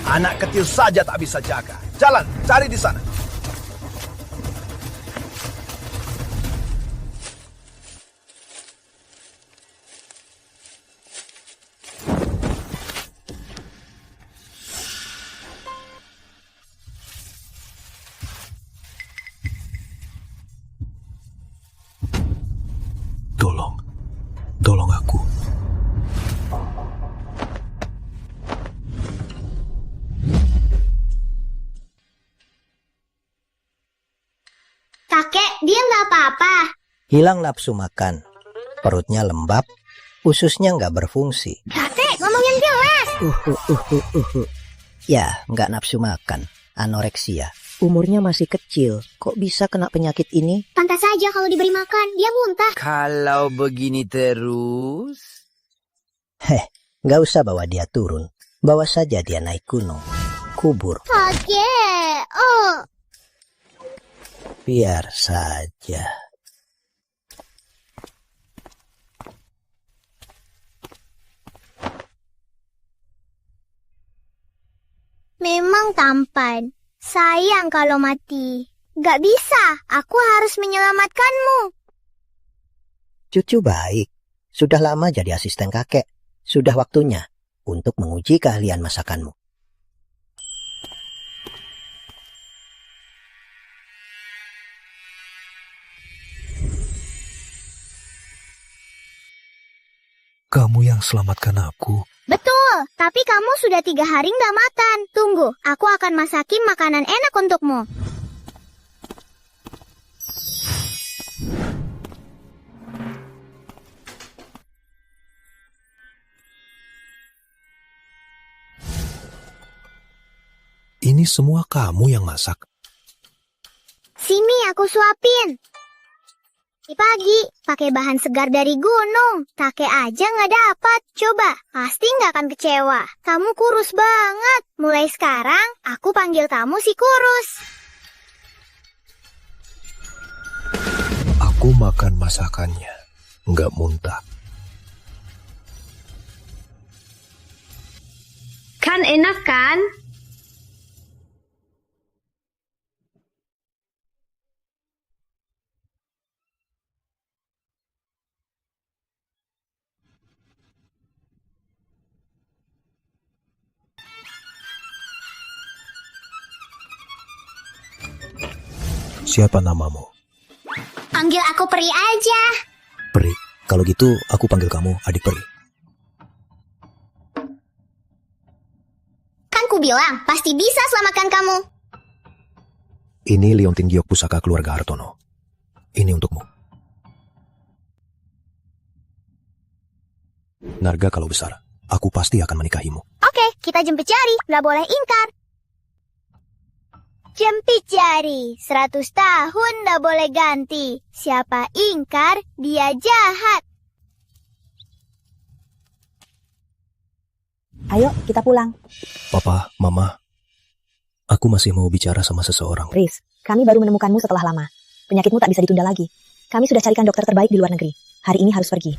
Anak kecil saja tak bisa jaga. Jalan, cari di sana. Tolong aku. Kakek, dia nggak apa-apa. Hilang nafsu makan. Perutnya lembab, ususnya nggak berfungsi. Kakek, ngomongin jelas. Ya, nggak nafsu makan. Anoreksia. Umurnya masih kecil. Kok bisa kena penyakit ini? Pantas saja kalau diberi makan, dia muntah. Kalau begini terus... Nggak usah bawa dia turun. Bawa saja dia naik gunung. Kubur. Kakek, Biar saja. Memang tampan. Sayang kalau mati. Gak bisa, aku harus menyelamatkanmu. Cucu baik. Sudah lama jadi asisten kakek. Sudah waktunya untuk menguji keahlian masakanmu. Kamu yang selamatkan aku. Betul, tapi kamu sudah 3 hari nggak makan. Tunggu, aku akan masakin makanan enak untukmu. Ini semua kamu yang masak. Sini aku suapin. Pagi, pakai bahan segar dari gunung. Kakek aja nggak dapat. Coba, pasti nggak akan kecewa. Kamu kurus banget. Mulai sekarang, aku panggil kamu si kurus. Aku makan masakannya, nggak muntah. Kan enak kan? Siapa namamu? Panggil aku Peri aja. Peri. Kalau gitu, aku panggil kamu adik Peri. Kan ku bilang, pasti bisa selamatkan kamu. Ini liontin giok pusaka keluarga Hartono. Ini untukmu. Narga kalau besar, aku pasti akan menikahimu. Oke, kita jemput jari. Nggak boleh ingkar. Jempit jari, 100 tahun nggak boleh ganti. Siapa ingkar, dia jahat. Ayo, kita pulang. Papa, Mama, aku masih mau bicara sama seseorang. Riz, kami baru menemukanmu setelah lama. Penyakitmu tak bisa ditunda lagi. Kami sudah carikan dokter terbaik di luar negeri. Hari ini harus pergi.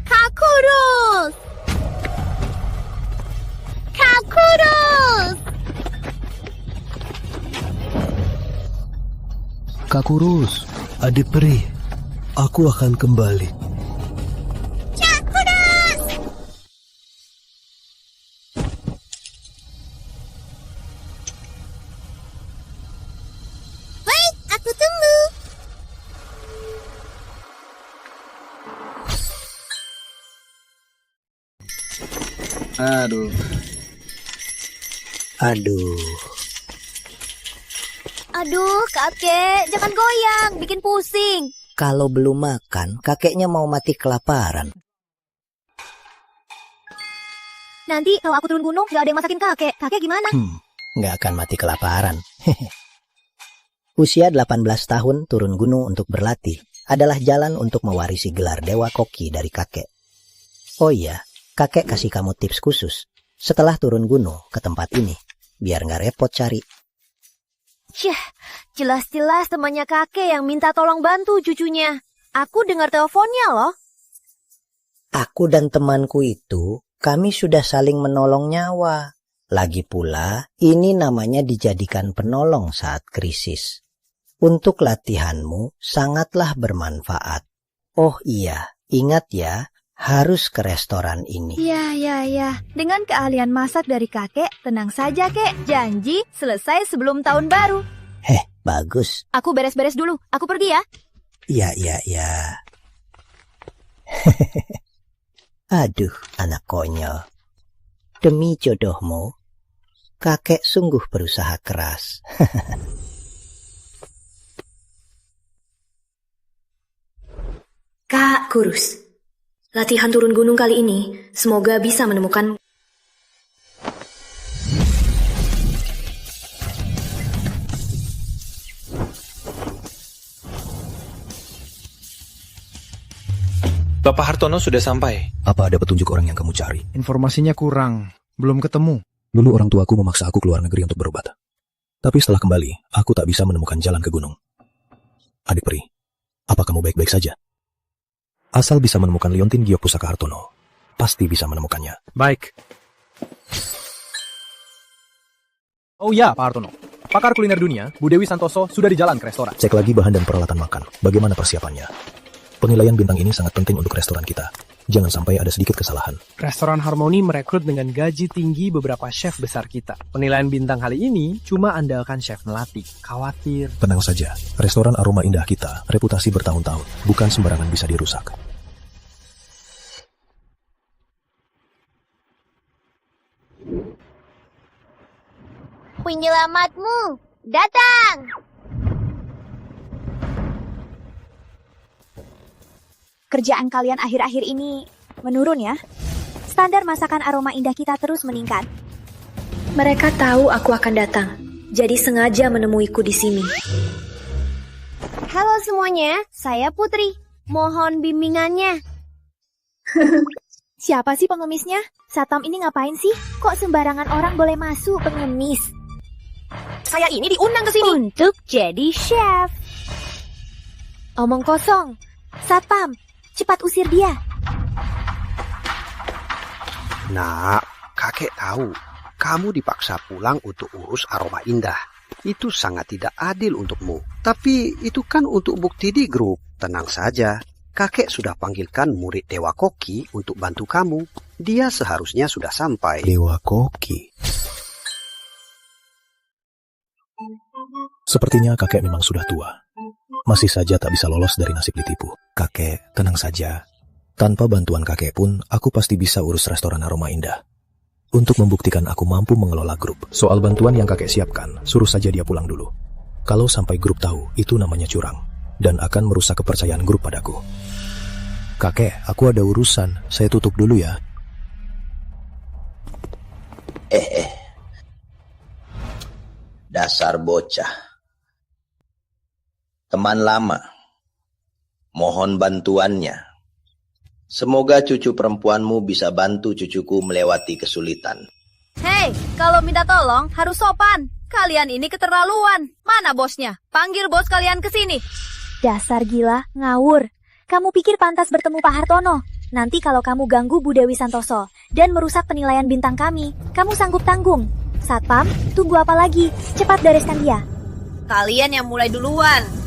Kakurus! Kakurus! Kak Kurus, adik Peri, aku akan kembali. Kakurus! Wait, aku tunggu. Aduh. Aduh, kakek, jangan goyang, bikin pusing. Kalau belum makan, kakeknya mau mati kelaparan. Nanti kalau aku turun gunung, gak ada yang masakin kakek. Kakek gimana? Nggak akan mati kelaparan. Usia 18 tahun turun gunung untuk berlatih adalah jalan untuk mewarisi gelar Dewa Koki dari kakek. Oh iya, kakek kasih kamu tips khusus setelah turun gunung ke tempat ini, biar nggak repot cari. Jelas-jelas temannya kakek yang minta tolong bantu cucunya. Aku dengar teleponnya loh. Aku dan temanku itu, kami sudah saling menolong nyawa. Lagi pula, ini namanya dijadikan penolong saat krisis. Untuk latihanmu, sangatlah bermanfaat. Oh iya, ingat ya, harus ke restoran ini. Ya. Dengan keahlian masak dari kakek, tenang saja, Kek. Janji selesai sebelum tahun baru. Bagus. Aku beres-beres dulu. Aku pergi ya. Ya. Aduh, anak konyol. Demi jodohmu, kakek sungguh berusaha keras. Kak Kurus, latihan turun gunung kali ini semoga bisa menemukan... Bapak Hartono sudah sampai. Apa ada petunjuk orang yang kamu cari? Informasinya kurang, belum ketemu. Dulu orang tuaku memaksa aku keluar negeri untuk berobat. Tapi setelah kembali, aku tak bisa menemukan jalan ke gunung. Adik peri, apa kamu baik-baik saja? Asal bisa menemukan Liontin Giokpusaka Hartono, pasti bisa menemukannya. Baik. Oh ya, Pak Hartono. Pakar kuliner dunia, Bu Dewi Santoso sudah di jalan ke restoran. Cek lagi bahan dan peralatan makan. Bagaimana persiapannya? Penilaian bintang ini sangat penting untuk restoran kita. Jangan sampai ada sedikit kesalahan. Restoran Harmoni merekrut dengan gaji tinggi beberapa chef besar kita. Penilaian bintang kali ini cuma andalkan chef melati. Khawatir. Tenang saja, restoran aroma indah kita, reputasi bertahun-tahun, bukan sembarangan bisa dirusak. Penyelamatmu datang. Kerjaan kalian akhir-akhir ini menurun ya. Standar masakan aroma indah kita terus meningkat. Mereka tahu aku akan datang, jadi sengaja menemuiku di sini. Halo semuanya, saya Putri. Mohon bimbingannya. Siapa sih pengemisnya? Satpam ini ngapain sih? Kok sembarangan orang boleh masuk pengemis? Saya ini diundang ke sini Untuk jadi chef. Omong kosong. Satpam, cepat usir dia. Nak, kakek tahu kamu dipaksa pulang untuk urus aroma indah. Itu sangat tidak adil untukmu. Tapi itu kan untuk bukti di grup. Tenang saja, kakek sudah panggilkan murid Dewa Koki untuk bantu kamu. Dia seharusnya sudah sampai. Dewa Koki. Sepertinya kakek memang sudah tua. Masih saja tak bisa lolos dari nasib ditipu. Kakek, tenang saja. Tanpa bantuan kakek pun, aku pasti bisa urus restoran aroma indah. Untuk membuktikan aku mampu mengelola grup. Soal bantuan yang kakek siapkan, suruh saja dia pulang dulu. Kalau sampai grup tahu, itu namanya curang. Dan akan merusak kepercayaan grup padaku. Kakek, aku ada urusan. Saya tutup dulu ya. Dasar bocah. Teman lama. Mohon bantuannya. Semoga cucu perempuanmu bisa bantu cucuku melewati kesulitan. Hei, kalau minta tolong harus sopan. Kalian ini keterlaluan. Mana bosnya? Panggil bos kalian ke sini. Dasar gila, ngawur. Kamu pikir pantas bertemu Pak Hartono? Nanti kalau kamu ganggu Bu Dewi Santoso dan merusak penilaian bintang kami, kamu sanggup tanggung. Satpam, tunggu apa lagi? Cepat bereskan dia. Kalian yang mulai duluan.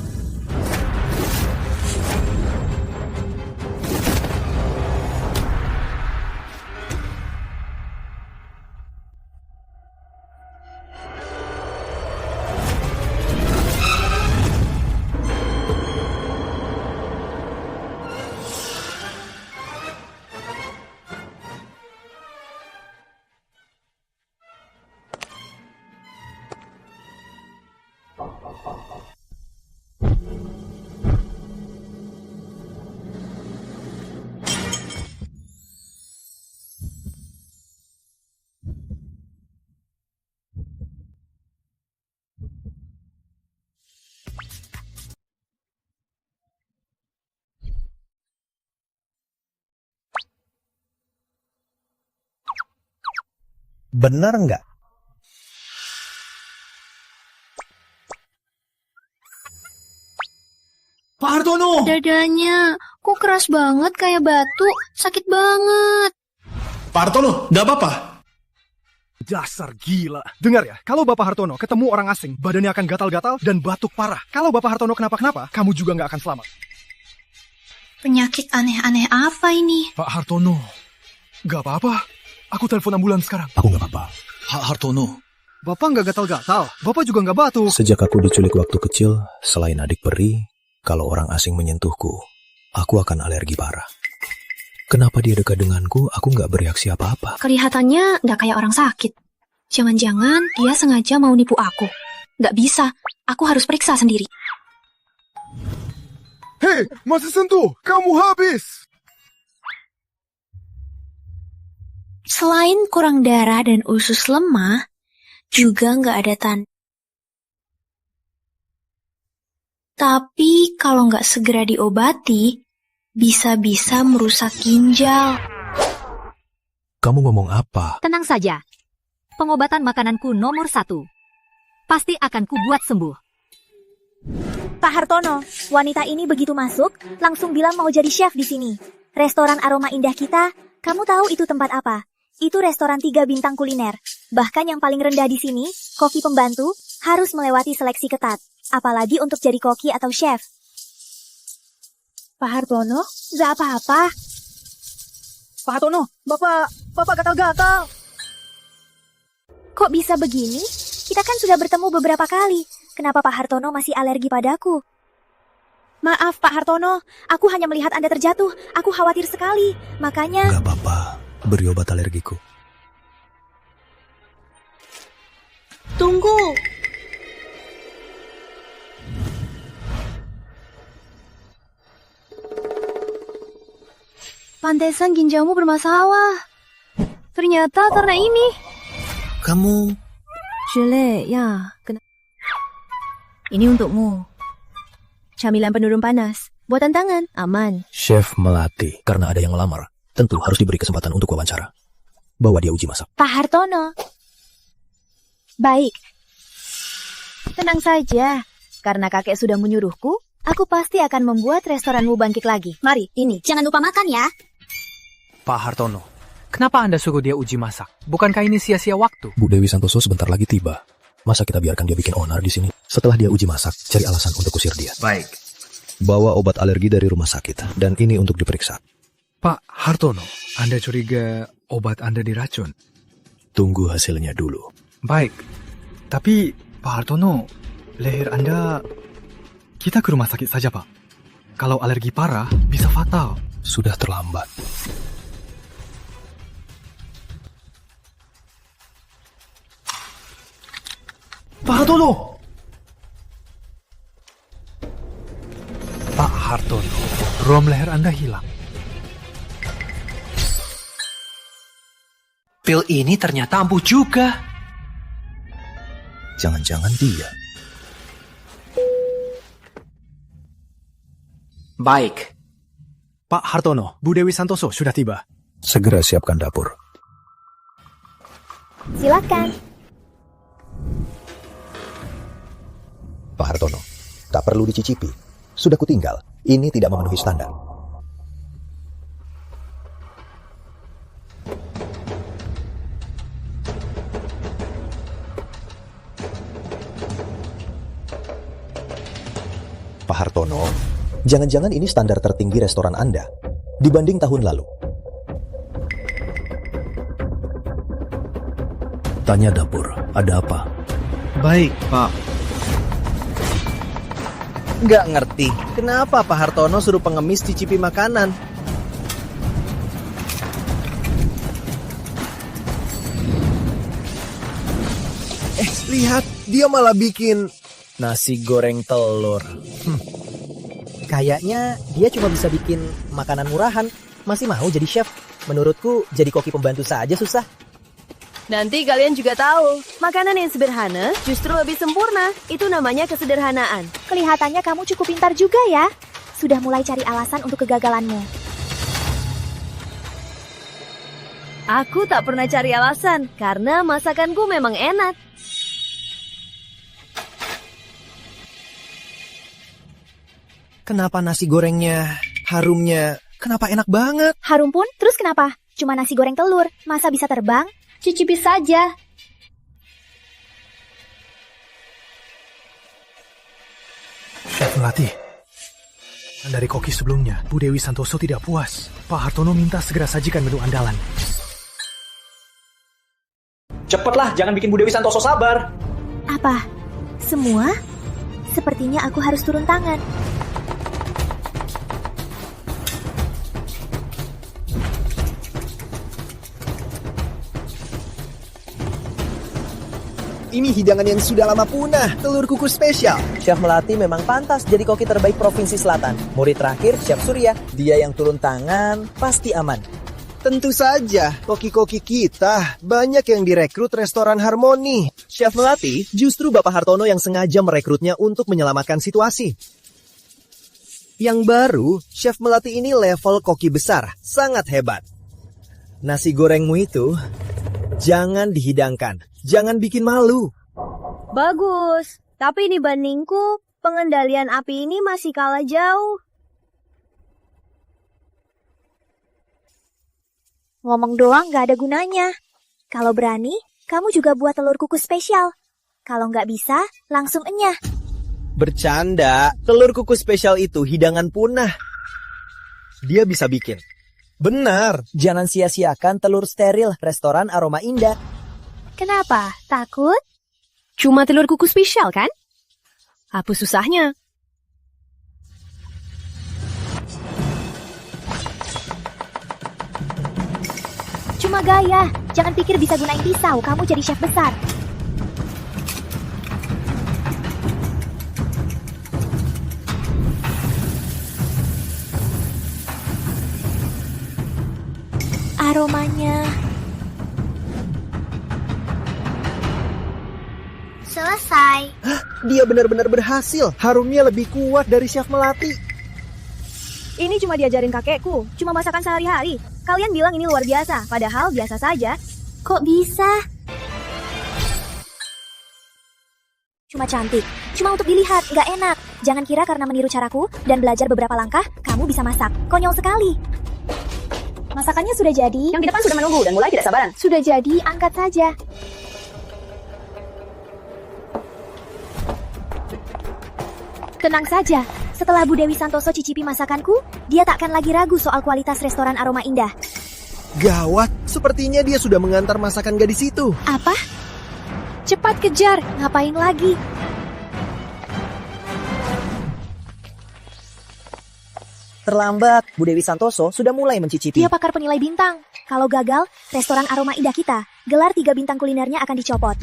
Benar nggak? Pak Hartono! Dadanya, Kok keras banget kayak batu? Sakit banget. Pak Hartono, nggak apa-apa? Dasar gila. Dengar ya, kalau Bapak Hartono ketemu orang asing, badannya akan gatal-gatal dan batuk parah. Kalau Bapak Hartono kenapa-kenapa, kamu juga nggak akan selamat. Penyakit aneh-aneh apa ini? Pak Hartono, nggak apa-apa. Aku telepon ambulans sekarang. Aku nggak apa-apa. Pak Hartono. Bapak nggak gatal-gatal. Bapak juga nggak batuk. Sejak aku diculik waktu kecil, selain adik peri, kalau orang asing menyentuhku, aku akan alergi parah. Kenapa dia dekat denganku, aku nggak bereaksi apa-apa? Kelihatannya nggak kayak orang sakit. Jangan-jangan dia sengaja mau nipu aku. Nggak bisa, aku harus periksa sendiri. Hei, masih sentuh. Kamu habis. Selain kurang darah dan usus lemah, juga nggak ada tanda. Tapi kalau nggak segera diobati, bisa-bisa merusak ginjal. Kamu ngomong apa? Tenang saja. Pengobatan makananku nomor 1. Pasti akan kubuat sembuh. Pak Hartono, wanita ini begitu masuk, langsung bilang mau jadi chef di sini. Restoran Aroma Indah kita, kamu tahu itu tempat apa? Itu restoran 3 bintang kuliner. Bahkan yang paling rendah di sini, koki pembantu, harus melewati seleksi ketat. Apalagi untuk jadi koki atau chef. Pak Hartono, nggak apa-apa. Pak Hartono, Bapak gatal-gatal. Kok bisa begini? Kita kan sudah bertemu beberapa kali. Kenapa Pak Hartono masih alergi padaku? Maaf Pak Hartono, aku hanya melihat Anda terjatuh. Aku khawatir sekali. Makanya... Gak apa-apa, beri obat alergiku. Tunggu. Pantesan ginjalmu bermasalah. Ternyata karena ini. Kamu... Jele, ya. Ini untukmu. Camilan penurun panas. Buatan tangan, aman. Chef Melati, karena ada yang melamar, tentu harus diberi kesempatan untuk wawancara. Bawa dia uji masak. Pak Hartono. Baik. Tenang saja. Karena kakek sudah menyuruhku, aku pasti akan membuat restoranmu bangkit lagi. Mari, ini. Jangan lupa makan ya. Pak Hartono, kenapa Anda suruh dia uji masak? Bukankah ini sia-sia waktu? Bu Dewi Santoso sebentar lagi tiba. Masa kita biarkan dia bikin onar di sini? Setelah dia uji masak, cari alasan untuk usir dia. Baik. Bawa obat alergi dari rumah sakit, dan ini untuk diperiksa. Pak Hartono, Anda curiga obat Anda diracun? Tunggu hasilnya dulu. Baik, tapi Pak Hartono, leher Anda... Kita ke rumah sakit saja, Pak. Kalau alergi parah, bisa fatal. Sudah terlambat. Pak Hartono! Pak Hartono, rom leher Anda hilang. Pil ini ternyata ampuh juga. Jangan-jangan dia. Baik. Pak Hartono, Bu Dewi Santoso sudah tiba. Segera siapkan dapur. Silakan. Pak Hartono, tak perlu dicicipi. Sudah kutinggal. Ini tidak memenuhi standar. Pak Hartono, jangan-jangan ini standar tertinggi restoran Anda dibanding tahun lalu. Tanya dapur, ada apa? Baik, Pak. Nggak ngerti, kenapa Pak Hartono suruh pengemis cicipi makanan? Lihat, dia malah bikin... Nasi goreng telur. Kayaknya dia cuma bisa bikin makanan murahan. Masih mau jadi chef? Menurutku jadi koki pembantu saja susah. Nanti kalian juga tahu, makanan yang sederhana justru lebih sempurna. Itu namanya kesederhanaan. Kelihatannya kamu cukup pintar juga ya. Sudah mulai cari alasan untuk kegagalanmu. Aku tak pernah cari alasan, karena masakanku memang enak. Kenapa nasi gorengnya Harumnya, kenapa enak banget? Harum pun, terus kenapa? Cuma nasi goreng telur, masa bisa terbang? Cicipi saja. Chef Melati, dari koki sebelumnya, Bu Dewi Santoso tidak puas. Pak Hartono minta segera sajikan menu andalan. Cepatlah, jangan bikin Bu Dewi Santoso sabar. Apa? Semua? Sepertinya aku harus turun tangan. Ini hidangan yang sudah lama punah, telur kukus spesial. Chef Melati memang pantas jadi koki terbaik Provinsi Selatan. Murid terakhir, Chef Surya. Dia yang turun tangan, pasti aman. Tentu saja, koki-koki kita banyak yang direkrut restoran Harmoni. Chef Melati, justru Bapak Hartono yang sengaja merekrutnya untuk menyelamatkan situasi. Yang baru, Chef Melati ini level koki besar, sangat hebat. Nasi gorengmu itu, jangan dihidangkan, jangan bikin malu. Bagus, tapi dibandingku, pengendalian api ini masih kalah jauh. Ngomong doang gak ada gunanya. Kalau berani, kamu juga buat telur kukus spesial. Kalau nggak bisa, langsung enyah. Bercanda, telur kukus spesial itu hidangan punah. Dia bisa bikin. Benar, jangan sia-siakan telur steril restoran Aroma Indah. Kenapa? Takut? Cuma telur kukus spesial kan? Apa susahnya? Cuma gaya, jangan pikir bisa gunain pisau, kamu jadi chef besar. Aromanya. Selesai. Hah, dia benar-benar berhasil. Harumnya lebih kuat dari Chef Melati. Ini cuma diajarin kakekku, cuma masakan sehari-hari. Kalian bilang ini luar biasa, padahal biasa saja. Kok bisa? Cuma cantik, cuma untuk dilihat, nggak enak. Jangan kira karena meniru caraku dan belajar beberapa langkah, kamu bisa masak. Konyol sekali. Masakannya sudah jadi. Yang di depan sudah menunggu dan mulai tidak sabaran. Sudah jadi, angkat saja. Tenang saja, setelah Bu Dewi Santoso cicipi masakanku, dia takkan lagi ragu soal kualitas restoran Aroma Indah. Gawat, sepertinya dia sudah mengantar masakan gadis itu. Apa? Cepat kejar, ngapain lagi? Terlambat, Bu Dewi Santoso sudah mulai mencicipi. Dia pakar penilai bintang. Kalau gagal, restoran Aroma Indah kita, gelar 3 bintang kulinernya akan dicopot.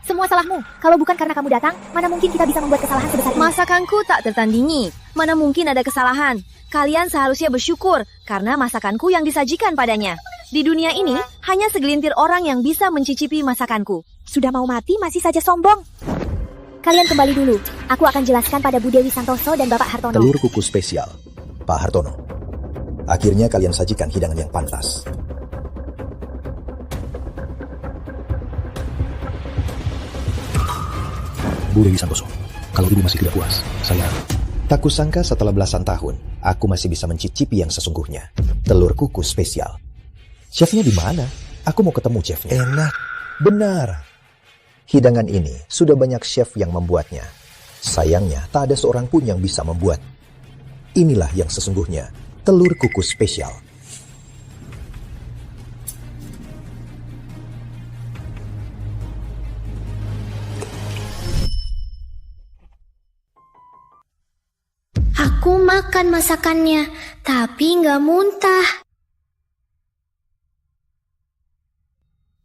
Semua salahmu. Kalau bukan karena kamu datang, mana mungkin kita bisa membuat kesalahan sebesar ini? Masakanku tak tertandingi. Mana mungkin ada kesalahan. Kalian seharusnya bersyukur karena masakanku yang disajikan padanya. Di dunia ini, hanya segelintir orang yang bisa mencicipi masakanku. Sudah mau mati, masih saja sombong. Kalian kembali dulu. Aku akan jelaskan pada Bu Dewi Santoso dan Bapak Hartono. Telur kukus spesial, Pak Hartono. Akhirnya kalian sajikan hidangan yang pantas. Bu Dewi Santoso, kalau ibu masih tidak puas, saya... Tak kusangka setelah belasan tahun, aku masih bisa mencicipi yang sesungguhnya. Telur kukus spesial. Chefnya di mana? Aku mau ketemu chefnya. Enak. Benar. Hidangan ini sudah banyak chef yang membuatnya. Sayangnya, tak ada seorang pun yang bisa membuat. Inilah yang sesungguhnya, telur kukus spesial. Aku makan masakannya, tapi nggak muntah.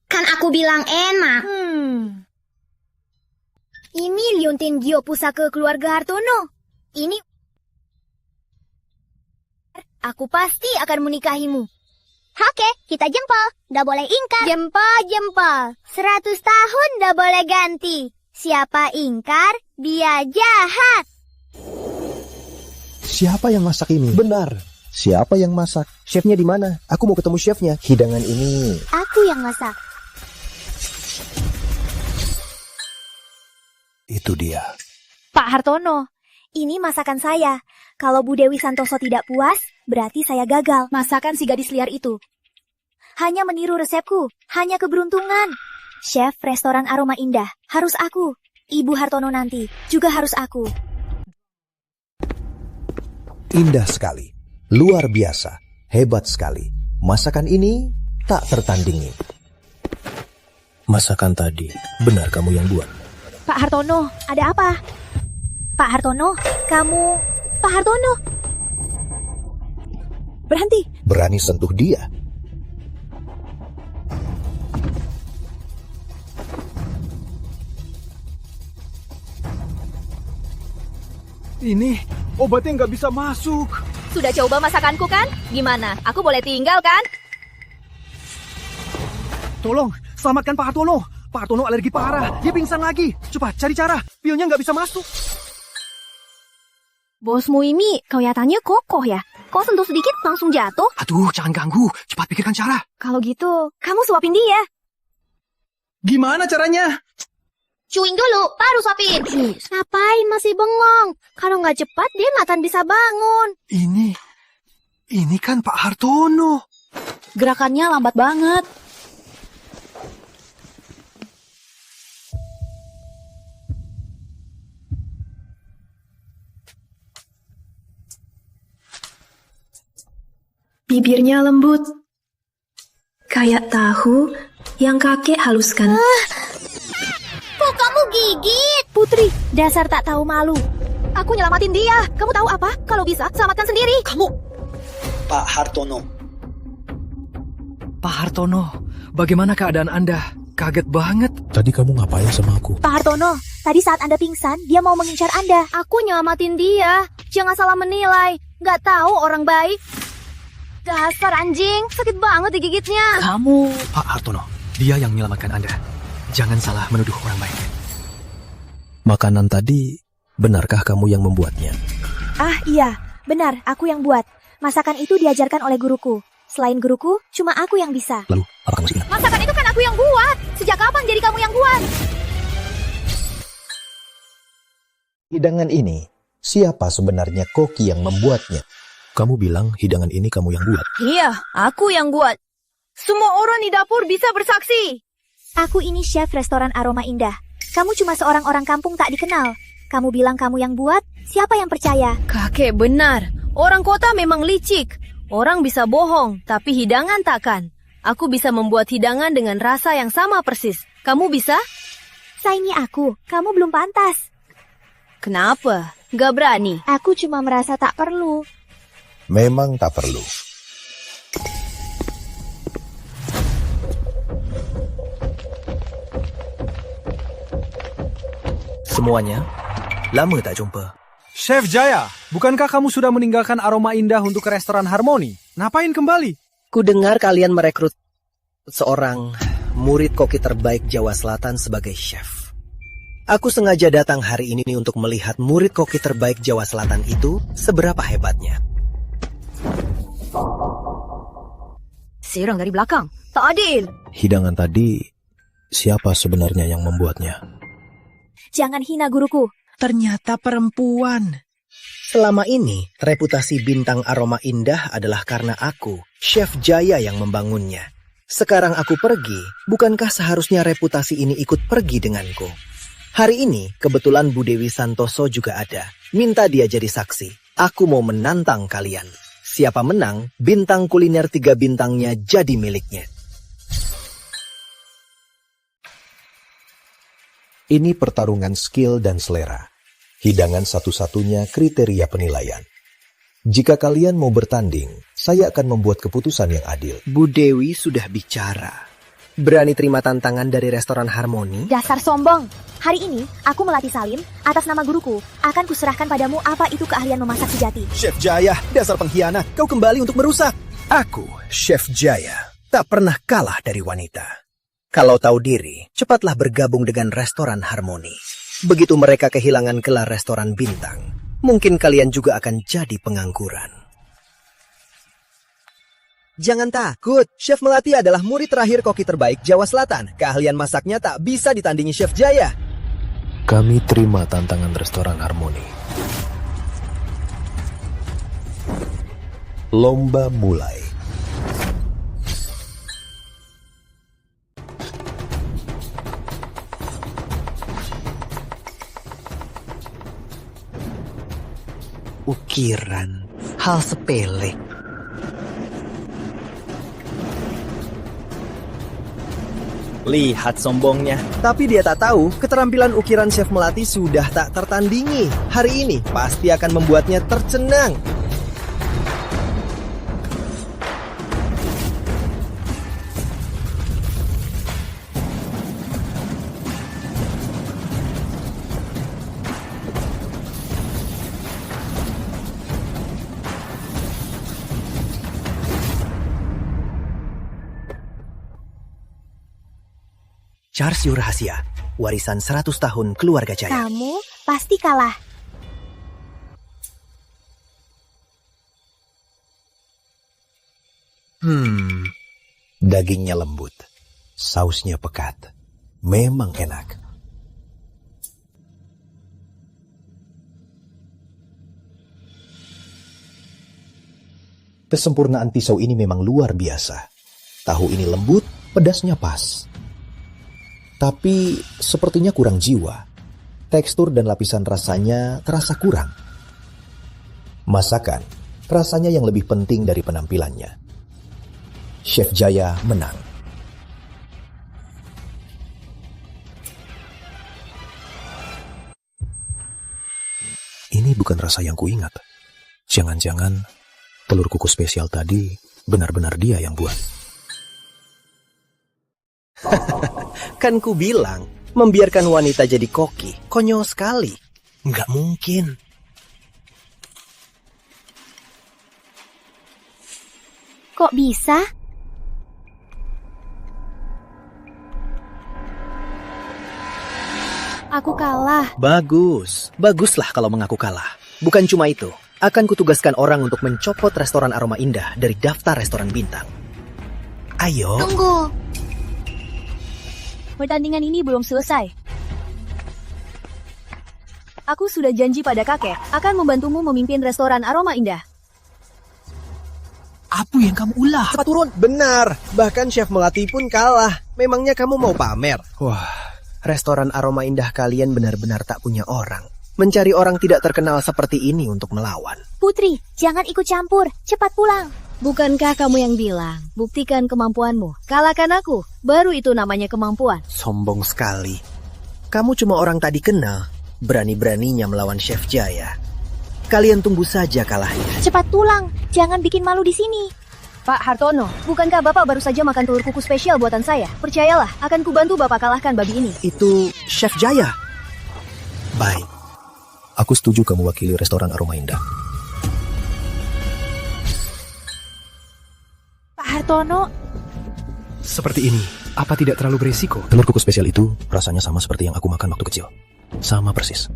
Kan aku bilang enak. Ini Liontin Gio pusaka keluarga Hartono. Ini... Aku pasti akan menikahimu. Oke, kita jempol. Nggak boleh ingkar. Jempol. 100 tahun nggak boleh ganti. Siapa ingkar, dia jahat. Siapa yang masak ini? Benar. Siapa yang masak? Chefnya di mana? Aku mau ketemu chefnya. Hidangan ini... Aku yang masak. Itu dia. Pak Hartono, Ini masakan saya. Kalau Bu Dewi Santoso tidak puas, berarti saya gagal. Masakan si gadis liar itu. Hanya meniru resepku, hanya keberuntungan. Chef restoran Aroma Indah, harus aku. Ibu Hartono nanti, juga harus aku. Indah sekali, luar biasa, hebat sekali. Masakan ini tak tertandingi. Masakan tadi, benar kamu yang buat? Pak Hartono, ada apa? Pak Hartono, kamu... Pak Hartono! Berhenti! Berani sentuh dia? Ini obatnya nggak bisa masuk. Sudah coba masakanku kan? Gimana? Aku boleh tinggal kan? Tolong, selamatkan Pak Hartono. Pak Hartono alergi parah, dia pingsan lagi. Cepat, cari cara, pilnya nggak bisa masuk. Bosmu ini kelihatannya kokoh ya. Kok sentuh sedikit langsung jatuh? Aduh, jangan ganggu. Cepat pikirkan cara. Kalau gitu, kamu suapin dia. Gimana caranya? Cuing dulu, baru suapin. Ngapain masih bengong? Kalau nggak cepat, dia matan bisa bangun. Ini kan Pak Hartono. Gerakannya lambat banget. Bibirnya lembut, kayak tahu yang kakek haluskan. Kok kamu gigit? Putri, dasar tak tahu malu. Aku nyelamatin dia. Kamu tahu apa? Kalau bisa, selamatkan sendiri. Kamu... Pak Hartono. Pak Hartono, bagaimana keadaan Anda? Kaget banget. Tadi kamu ngapain sama aku? Pak Hartono, tadi saat Anda pingsan, dia mau mengincar Anda. Aku nyelamatin dia. Jangan salah menilai. Nggak tahu orang baik. Dasar anjing, sakit banget digigitnya. Kamu... Pak Hartono, dia yang menyelamatkan Anda. Jangan salah menuduh orang baik. Makanan tadi, benarkah kamu yang membuatnya? Ah iya, benar, aku yang buat. Masakan itu diajarkan oleh guruku. Selain guruku, cuma aku yang bisa. Lalu, apa kamu ingat? Masakan itu kan aku yang buat. Sejak kapan jadi kamu yang buat? Hidangan ini, siapa sebenarnya koki yang membuatnya? Kamu bilang hidangan ini kamu yang buat. Iya, aku yang buat. Semua orang di dapur bisa bersaksi. Aku ini chef restoran Aroma Indah. Kamu cuma seorang orang kampung tak dikenal. Kamu bilang kamu yang buat, siapa yang percaya? Kakek benar. Orang kota memang licik. Orang bisa bohong, tapi hidangan takkan. Aku bisa membuat hidangan dengan rasa yang sama persis. Kamu bisa? Saingi aku, kamu belum pantas. Kenapa? Gak berani? Aku cuma merasa tak perlu. Memang tak perlu. Semuanya, lama tak jumpa. Chef Jaya, bukankah kamu sudah meninggalkan Aroma Indah untuk ke restoran Harmoni? Ngapain kembali? Ku dengar kalian merekrut seorang murid koki terbaik Jawa Selatan sebagai chef. Aku sengaja datang hari ini untuk melihat murid koki terbaik Jawa Selatan itu seberapa hebatnya. Serang dari belakang. Tak adil. Hidangan tadi, siapa sebenarnya yang membuatnya? Jangan hina guruku. Ternyata perempuan. Selama ini, reputasi bintang Aroma Indah adalah karena aku, Chef Jaya yang membangunnya. Sekarang aku pergi, bukankah seharusnya reputasi ini ikut pergi denganku? Hari ini, kebetulan Bu Dewi Santoso juga ada. Minta dia jadi saksi. Aku mau menantang kalian. Siapa menang, bintang kuliner 3 bintangnya jadi miliknya. Ini pertarungan skill dan selera. Hidangan satu-satunya kriteria penilaian. Jika kalian mau bertanding, saya akan membuat keputusan yang adil. Bu Dewi sudah bicara. Berani terima tantangan dari restoran Harmoni? Dasar sombong. Hari ini, aku melatih Salim atas nama guruku. Akan kuserahkan padamu apa itu keahlian memasak sejati. Chef Jaya, dasar pengkhianat. Kau kembali untuk merusak. Aku, Chef Jaya, tak pernah kalah dari wanita. Kalau tahu diri, cepatlah bergabung dengan restoran Harmoni. Begitu mereka kehilangan gelar restoran bintang, mungkin kalian juga akan jadi pengangguran. Jangan takut, Chef Melati adalah murid terakhir koki terbaik Jawa Selatan. Keahlian masaknya tak bisa ditandingi Chef Jaya. Kami terima tantangan restoran Harmoni. Lomba mulai. Ukiran, hal sepele. Lihat sombongnya. Tapi dia tak tahu, keterampilan ukiran Chef Melati sudah tak tertandingi. Hari ini pasti akan membuatnya tercengang. Char-siu rahasia, warisan 100 tahun keluarga Jaya. Kamu pasti kalah. Dagingnya lembut, sausnya pekat. Memang enak. Kesempurnaan pisau ini memang luar biasa. Tahu ini lembut, pedasnya pas. Tapi sepertinya kurang jiwa. Tekstur dan lapisan rasanya terasa kurang. Masakan, rasanya yang lebih penting dari penampilannya. Chef Jaya menang. Ini bukan rasa yang kuingat. Jangan-jangan telur kukus spesial tadi benar-benar dia yang buat. Kan ku bilang, membiarkan wanita jadi koki, konyol sekali. Nggak mungkin. Kok bisa? Aku kalah. Bagus, baguslah kalau mengaku kalah. Bukan cuma itu, akan kutugaskan orang untuk mencopot restoran Aroma Indah dari daftar restoran bintang. Ayo. Tunggu. Pertandingan ini belum selesai. Aku sudah janji pada kakek akan membantumu memimpin restoran Aroma Indah. Apa yang kamu ulah? Cepat turun. Benar, bahkan Chef Melati pun kalah. Memangnya kamu mau pamer? Wah, restoran Aroma Indah kalian benar-benar tak punya orang. Mencari orang tidak terkenal seperti ini untuk melawan. Putri, jangan ikut campur. Cepat pulang. Bukankah kamu yang bilang, buktikan kemampuanmu, kalahkan aku, baru itu namanya kemampuan. Sombong sekali. Kamu cuma orang tadi kenal, berani-beraninya melawan Chef Jaya. Kalian tunggu saja kalahnya. Cepat pulang, jangan bikin malu di sini. Pak Hartono, bukankah Bapak baru saja makan telur kukus spesial buatan saya? Percayalah, akan kubantu Bapak kalahkan babi ini. Itu Chef Jaya. Baik. Aku setuju kamu wakili restoran Aroma Indah. Hartono. Seperti ini, apa tidak terlalu berisiko? Telur kukus spesial itu rasanya sama seperti yang aku makan waktu kecil. Sama persis.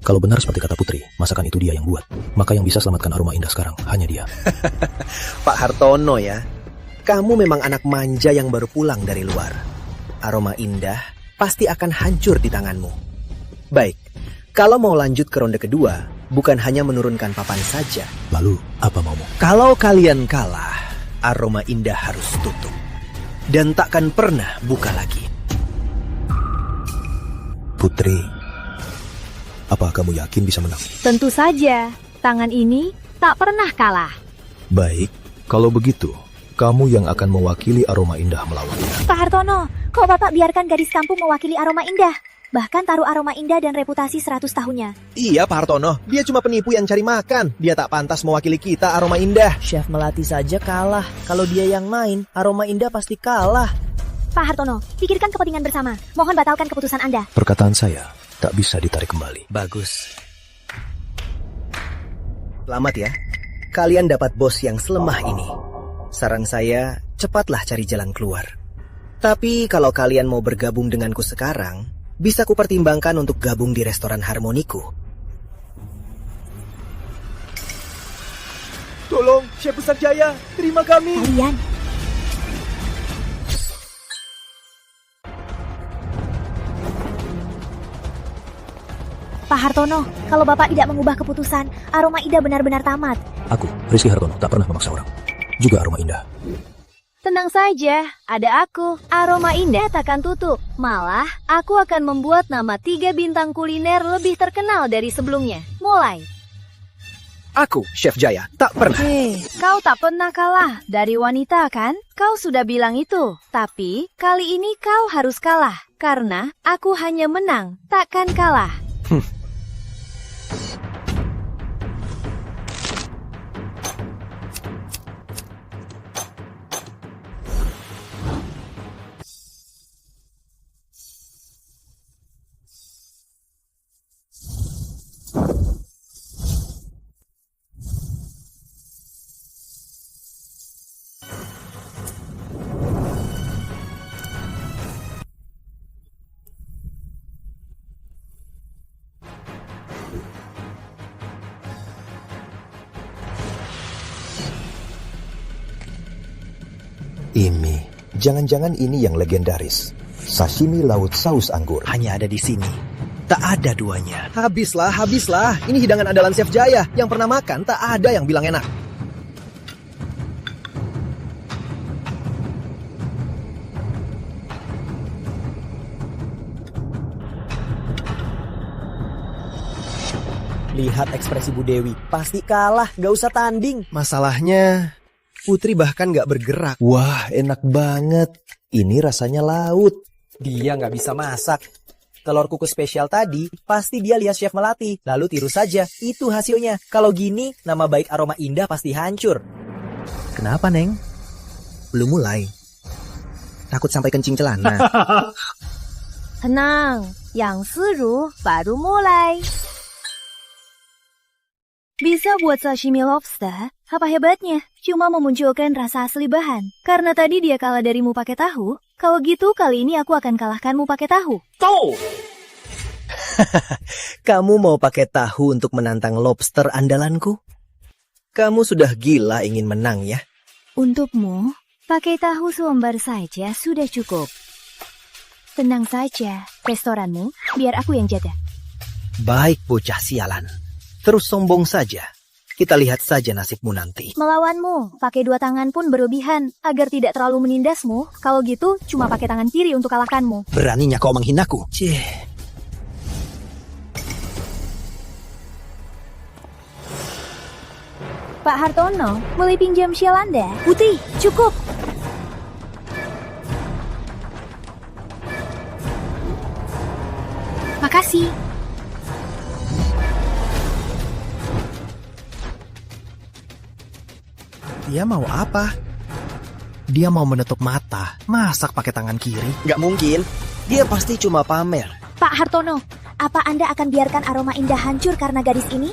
Kalau benar seperti kata Putri, masakan itu dia yang buat. Maka yang bisa selamatkan Aroma Indah sekarang hanya dia. Pak Hartono ya, kamu memang anak manja yang baru pulang dari luar. Aroma Indah pasti akan hancur di tanganmu. Baik, kalau mau lanjut ke ronde kedua, bukan hanya menurunkan papan saja. Lalu, apa maumu? Kalau kalian kalah, Aroma Indah harus tutup. Dan takkan pernah buka lagi. Putri, apa kamu yakin bisa menang? Tentu saja, tangan ini tak pernah kalah. Baik, kalau begitu, kamu yang akan mewakili Aroma Indah melawannya. Pak Hartono, kok Bapak biarkan gadis kampung mewakili Aroma Indah? Bahkan taruh Aroma Indah dan reputasi 100 tahunnya. Iya Pak Hartono, dia cuma penipu yang cari makan. Dia tak pantas mewakili kita Aroma Indah. Chef Melati saja kalah. Kalau dia yang main, Aroma Indah pasti kalah. Pak Hartono, pikirkan kepentingan bersama. Mohon batalkan keputusan Anda. Perkataan saya tak bisa ditarik kembali. Bagus. Selamat ya. Kalian dapat bos yang selemah ini. Saran saya, cepatlah cari jalan keluar. Tapi kalau kalian mau bergabung denganku sekarang, bisa kupertimbangkan untuk gabung di restoran Harmoniku. Tolong, Chef Besar Jaya, terima kami. Kalian. Pak Hartono, kalau Bapak tidak mengubah keputusan, Aroma Indah benar-benar tamat. Aku, Rizky Hartono, tak pernah memaksa orang. Juga Aroma Indah. Tenang saja, ada aku. Aroma Indah takkan tutup. Malah, aku akan membuat nama 3 bintang kuliner lebih terkenal dari sebelumnya. Mulai. Aku, Chef Jaya, tak pernah. Hei, kau tak pernah kalah dari wanita kan? Kau sudah bilang itu. Tapi, kali ini kau harus kalah. Karena aku hanya menang, takkan kalah. Ini, jangan-jangan ini yang legendaris. Sashimi laut saus anggur. Hanya ada di sini. Tak ada duanya. Habislah. Ini hidangan andalan Chef Jaya. Yang pernah makan, tak ada yang bilang enak. Lihat ekspresi Bu Dewi. Pasti kalah, gak usah tanding. Masalahnya, Putri bahkan gak bergerak. Wah, enak banget. Ini rasanya laut. Dia gak bisa masak. Telur kukus spesial tadi, pasti dia lihat Chef melatih. Lalu tiru saja, itu hasilnya. Kalau gini, nama baik Aroma Indah pasti hancur. Kenapa, Neng? Belum mulai. Takut sampai kencing celana. Tenang, yang seru baru mulai. Bisa buat sashimi lobster? Apa hebatnya? Cuma memunculkan rasa asli bahan. Karena tadi dia kalah darimu pakai tahu, kalau gitu kali ini aku akan kalahkanmu pakai tahu. Tuh! Kamu mau pakai tahu untuk menantang lobster andalanku? Kamu sudah gila ingin menang ya? Untukmu, pakai tahu selembar saja sudah cukup. Tenang saja, restoranmu biar aku yang jaga. Baik bocah sialan. Terus sombong saja. Kita lihat saja nasibmu nanti. Melawanmu, pakai 2 tangan pun berlebihan. Agar tidak terlalu menindasmu, kalau gitu cuma pakai tangan kiri untuk kalahkanmu. Beraninya kau menghinaku. Cih. Pak Hartono, boleh pinjam shell Anda? Putih, cukup. Makasih. Dia mau apa? Dia mau menutup mata, masak pakai tangan kiri. Gak mungkin, dia pasti cuma pamer. Pak Hartono, apa Anda akan biarkan Aroma Indah hancur karena gadis ini?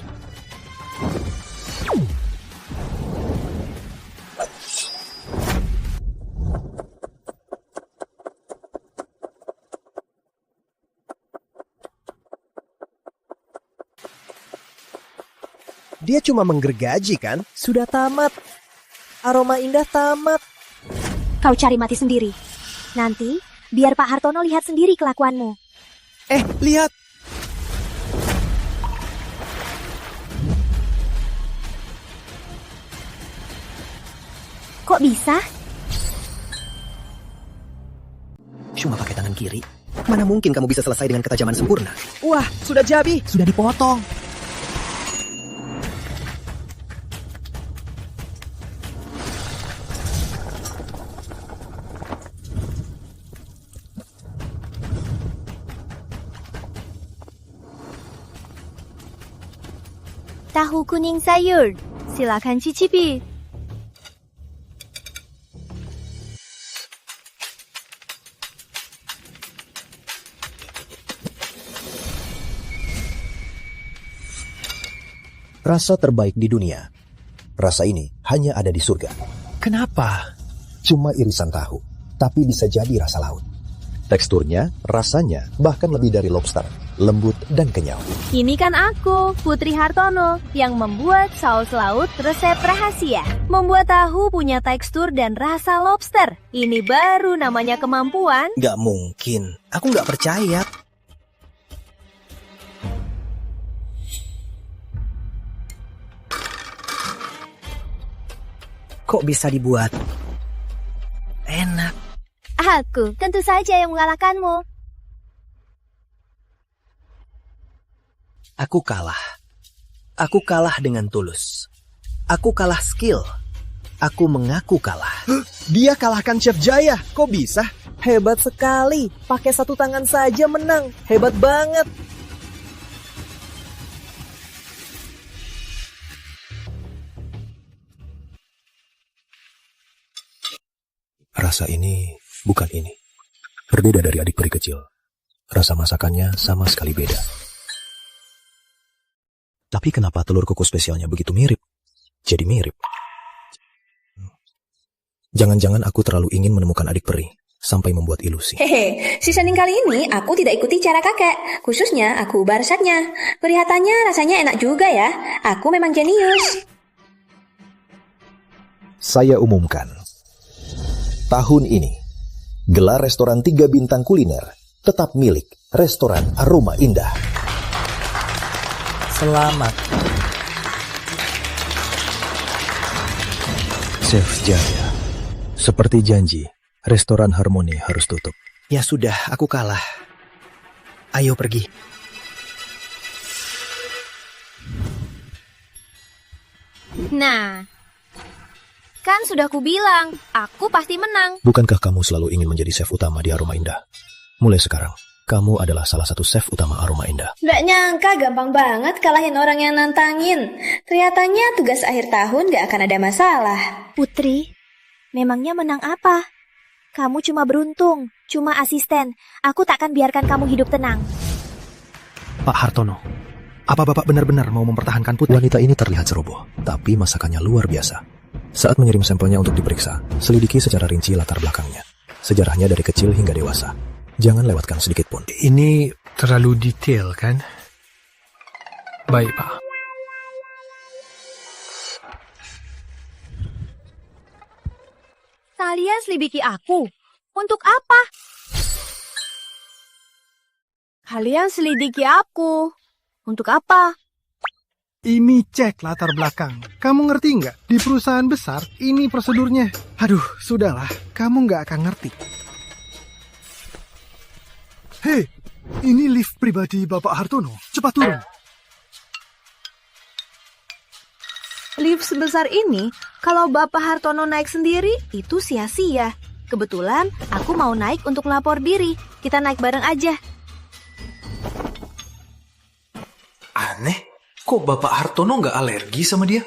Dia cuma menggergaji kan? Sudah tamat. Aroma Indah tamat. Kau cari mati sendiri. Nanti, biar Pak Hartono lihat sendiri kelakuanmu. Lihat. Kok bisa? Cuma pakai tangan kiri. Mana mungkin kamu bisa selesai dengan ketajaman sempurna? Wah, sudah jadi. Sudah dipotong. Tahu kuning sayur. Silakan cicipi. Rasa terbaik di dunia. Rasa ini hanya ada di surga. Kenapa? Cuma irisan tahu, tapi bisa jadi rasa laut. Teksturnya, rasanya, bahkan lebih dari lobster. Lembut dan kenyal. Ini kan aku, Putri Hartono, yang membuat saus laut resep rahasia. Membuat tahu punya tekstur dan rasa lobster. Ini baru namanya kemampuan. Gak mungkin. Aku gak percaya. kok bisa dibuat enak? Aku tentu saja yang mengalahkanmu. Aku kalah. Aku kalah dengan tulus. Aku kalah skill. Aku mengaku kalah. Dia kalahkan Chef Jaya. Kok bisa? Hebat sekali. Pakai satu tangan saja menang. Hebat banget. Rasa ini bukan ini. Berbeda dari adik peri kecil. Rasa masakannya sama sekali beda. Tapi kenapa telur koko spesialnya begitu mirip? Jadi mirip. Jangan-jangan aku terlalu ingin menemukan adik peri, sampai membuat ilusi. Hehe, seasoning kali ini aku tidak ikuti cara kakek. Khususnya aku ubah resepnya. Kelihatannya rasanya enak juga ya. Aku memang jenius. Saya umumkan. Tahun ini, gelar restoran 3 bintang kuliner tetap milik Restoran Aroma Indah. Selamat. Chef Jaya. Seperti janji, restoran Harmoni harus tutup. Ya sudah, aku kalah. Ayo pergi. Nah, kan sudah kubilang, aku pasti menang. Bukankah kamu selalu ingin menjadi chef utama di Aroma Indah? Mulai sekarang, kamu adalah salah satu chef utama Aroma Indah. Nggak nyangka gampang banget kalahin orang yang nantangin. Kelihatannya tugas akhir tahun nggak akan ada masalah. Putri, memangnya menang apa? Kamu cuma beruntung, cuma asisten. Aku takkan biarkan kamu hidup tenang. Pak Hartono, apa Bapak benar-benar mau mempertahankan Putri? Wanita ini terlihat ceroboh, tapi masakannya luar biasa. Saat mengirim sampelnya untuk diperiksa, selidiki secara rinci latar belakangnya. Sejarahnya dari kecil hingga dewasa. Jangan lewatkan sedikit pun. Ini terlalu detail, kan? Baik, Pak. Kalian selidiki aku. Untuk apa? Kalian selidiki aku. Untuk apa? Ini cek latar belakang. Kamu ngerti nggak? Di perusahaan besar, ini prosedurnya. Aduh, sudahlah. Kamu nggak akan ngerti. Hei, ini lift pribadi Bapak Hartono. Cepat turun. Lift sebesar ini, kalau Bapak Hartono naik sendiri, itu sia-sia. Kebetulan, aku mau naik untuk melapor diri. Kita naik bareng aja. Aneh, kok Bapak Hartono nggak alergi sama dia?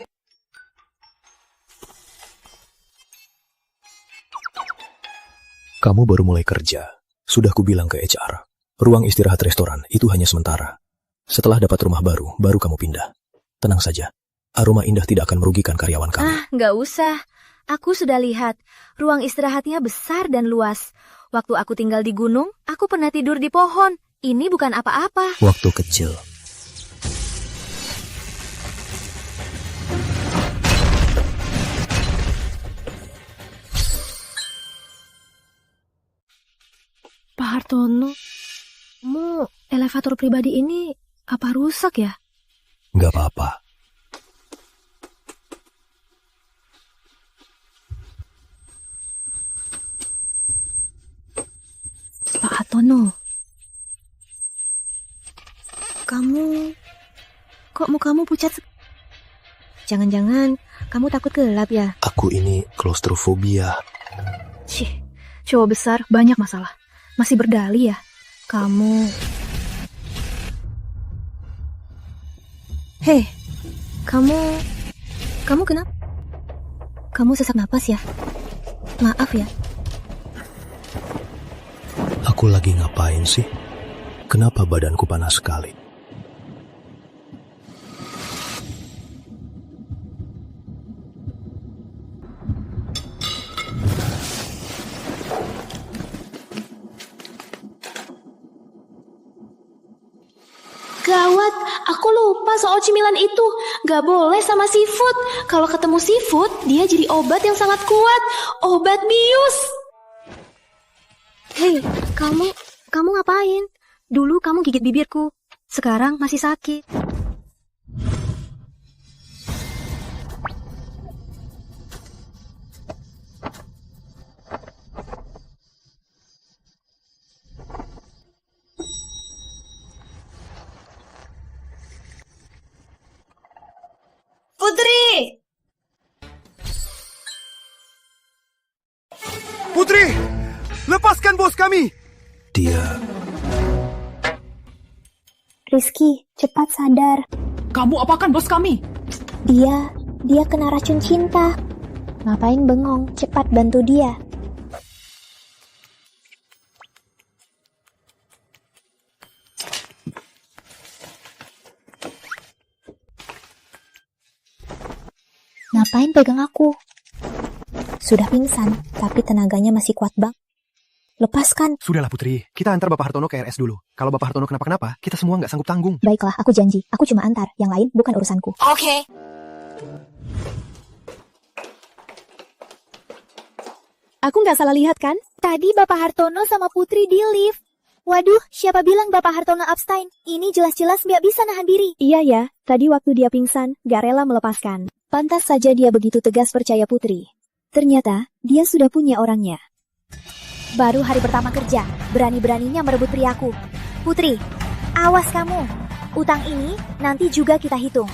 Kamu baru mulai kerja. Sudah kubilang ke HR, ruang istirahat restoran itu hanya sementara. Setelah dapat rumah baru kamu pindah. Tenang saja, Aroma Indah tidak akan merugikan karyawan kami. Nggak usah. Aku sudah lihat, ruang istirahatnya besar dan luas. Waktu aku tinggal di gunung, aku pernah tidur di pohon. Ini bukan apa-apa. Waktu kecil. Pak Hartono, kamu elevator pribadi ini apa rusak ya? Nggak apa-apa. Pak Hartono, kok mukamu pucat? Jangan-jangan kamu takut gelap ya? Aku ini klaustrofobia. Cih, cowok besar banyak masalah. Masih berdali ya? Kamu... Hei, kamu kenapa? Kamu sesak napas ya? Maaf ya. Aku lagi ngapain sih? Kenapa badanku panas sekali? Gawat, aku lupa soal cemilan itu. Gak boleh sama seafood. Kalau ketemu seafood, dia jadi obat yang sangat kuat. Obat bius. Hei, kamu ngapain? Dulu kamu gigit bibirku. Sekarang masih sakit. bos kami! Dia... Rizky, cepat sadar. Kamu apakan bos kami? Dia kena racun cinta. Ngapain bengong? Cepat bantu dia. Ngapain pegang aku? Sudah pingsan, tapi tenaganya masih kuat bang. Lepaskan. Sudahlah Putri, kita antar Bapak Hartono ke RS dulu. Kalau Bapak Hartono kenapa-kenapa, kita semua nggak sanggup tanggung. Baiklah, aku janji. Aku cuma antar. Yang lain bukan urusanku. Oke. Aku nggak salah lihat kan? Tadi Bapak Hartono sama Putri di lift. Waduh, siapa bilang Bapak Hartono abstain? Ini jelas-jelas nggak bisa nahan diri. Iya ya, tadi waktu dia pingsan, nggak rela melepaskan. Pantas saja dia begitu tegas percaya Putri. Ternyata, dia sudah punya orangnya. Baru hari pertama kerja, berani-beraninya merebut priaku. Putri, awas kamu. Utang ini nanti juga kita hitung.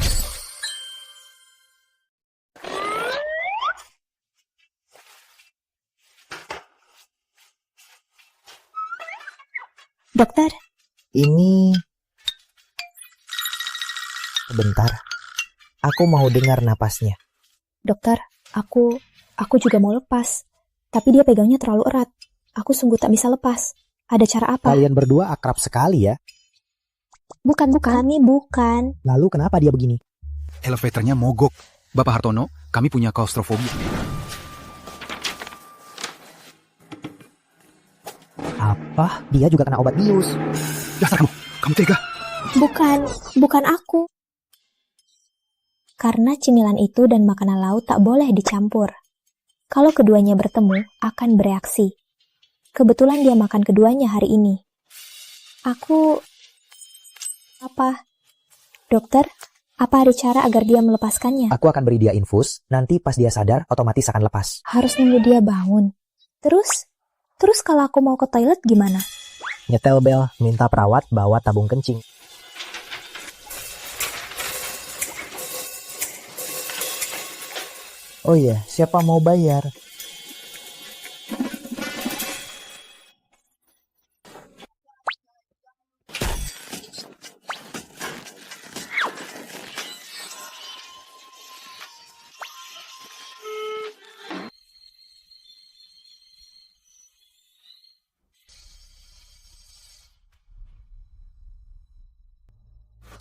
Dokter. Ini... Sebentar. Aku mau dengar napasnya. Dokter, aku juga mau lepas. Tapi dia pegangnya terlalu erat. Aku sungguh tak bisa lepas. Ada cara apa? Kalian berdua akrab sekali ya? Bukan. Kami bukan. Lalu kenapa dia begini? Elevatornya mogok. Bapak Hartono, kami punya klaustrofobia. Apa? Dia juga kena obat bius. Dasar kamu tega. Bukan aku. Karena cemilan itu dan makanan laut tak boleh dicampur. Kalau keduanya bertemu, akan bereaksi. Kebetulan dia makan keduanya hari ini. Apa? Dokter, apa ada cara agar dia melepaskannya? Aku akan beri dia infus, nanti pas dia sadar, otomatis akan lepas. Harus nunggu dia bangun. Terus kalau aku mau ke toilet gimana? Nyetel bel, minta perawat bawa tabung kencing. Oh iya, siapa mau bayar?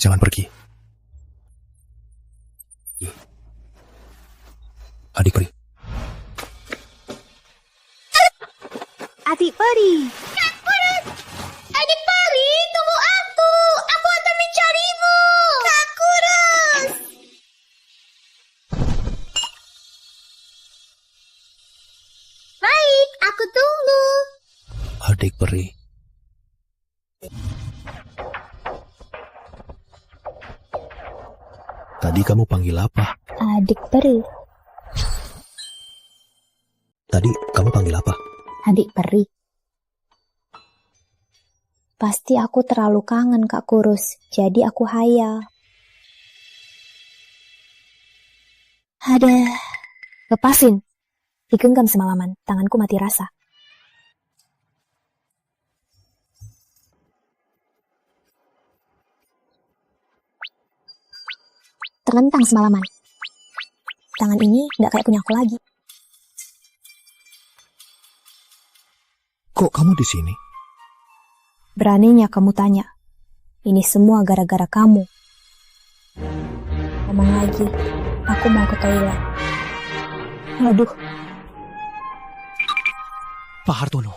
Jangan pergi. Adik peri. Adik peri. Adik peri, tunggu aku. Aku akan mencarimu. Kak Kurus. Baik, aku tunggu. Adik peri. Tadi kamu panggil apa? Adik peri. Tadi kamu panggil apa? Adik peri. Pasti aku terlalu kangen Kak Kurus, jadi aku hayal. Ada. Lepasin. Digenggam semalaman, tanganku mati rasa. Terlentang semalaman. Tangan ini nggak kayak punya aku lagi. Kok kamu di sini? Beraninya kamu tanya. Ini semua gara-gara kamu. Ngomong lagi, aku mau ke toilet. Waduh. Pak Hartono.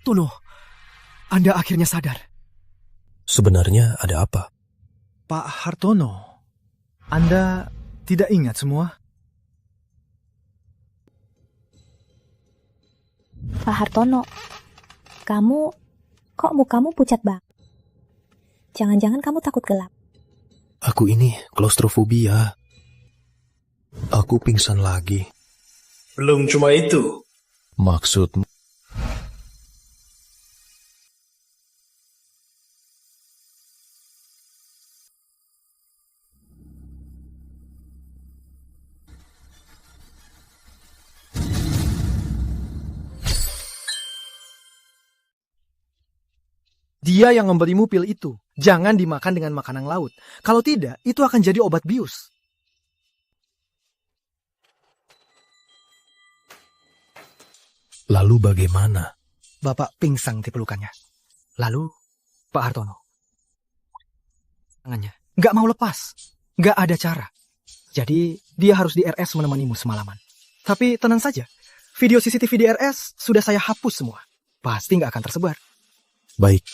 Tono, Anda akhirnya sadar. Sebenarnya ada apa? Pak Hartono, Anda tidak ingat semua? Pak Hartono, kok mukamu pucat bang? Jangan-jangan kamu takut gelap? Aku ini klaustrofobia. Aku pingsan lagi. Belum cuma itu. Maksudmu? Dia yang memberimu pil itu. Jangan dimakan dengan makanan laut. Kalau tidak, itu akan jadi obat bius. Lalu bagaimana? Bapak pingsan di pelukannya. Lalu, Pak Hartono. Tangannya. Nggak mau lepas. Nggak ada cara. Jadi, dia harus di RS menemanimu semalaman. Tapi tenang saja. Video CCTV di RS sudah saya hapus semua. Pasti nggak akan tersebar. Baik.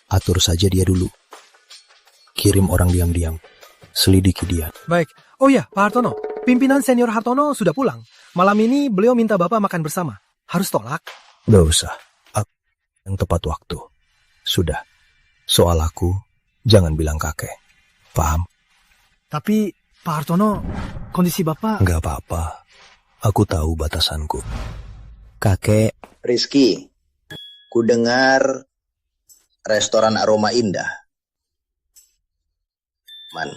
Atur saja dia dulu. Kirim orang diam-diam. Selidiki dia. Baik. Oh ya, Pak Hartono. Pimpinan senior Hartono sudah pulang. Malam ini beliau minta Bapak makan bersama. Harus tolak? Gak usah. Aku yang tepat waktu. Sudah. Soal aku, jangan bilang kakek. Paham? Tapi, Pak Hartono, kondisi Bapak... Gak apa-apa. Aku tahu batasanku. Kakek... Rizky, ku dengar restoran Aroma Indah. Man,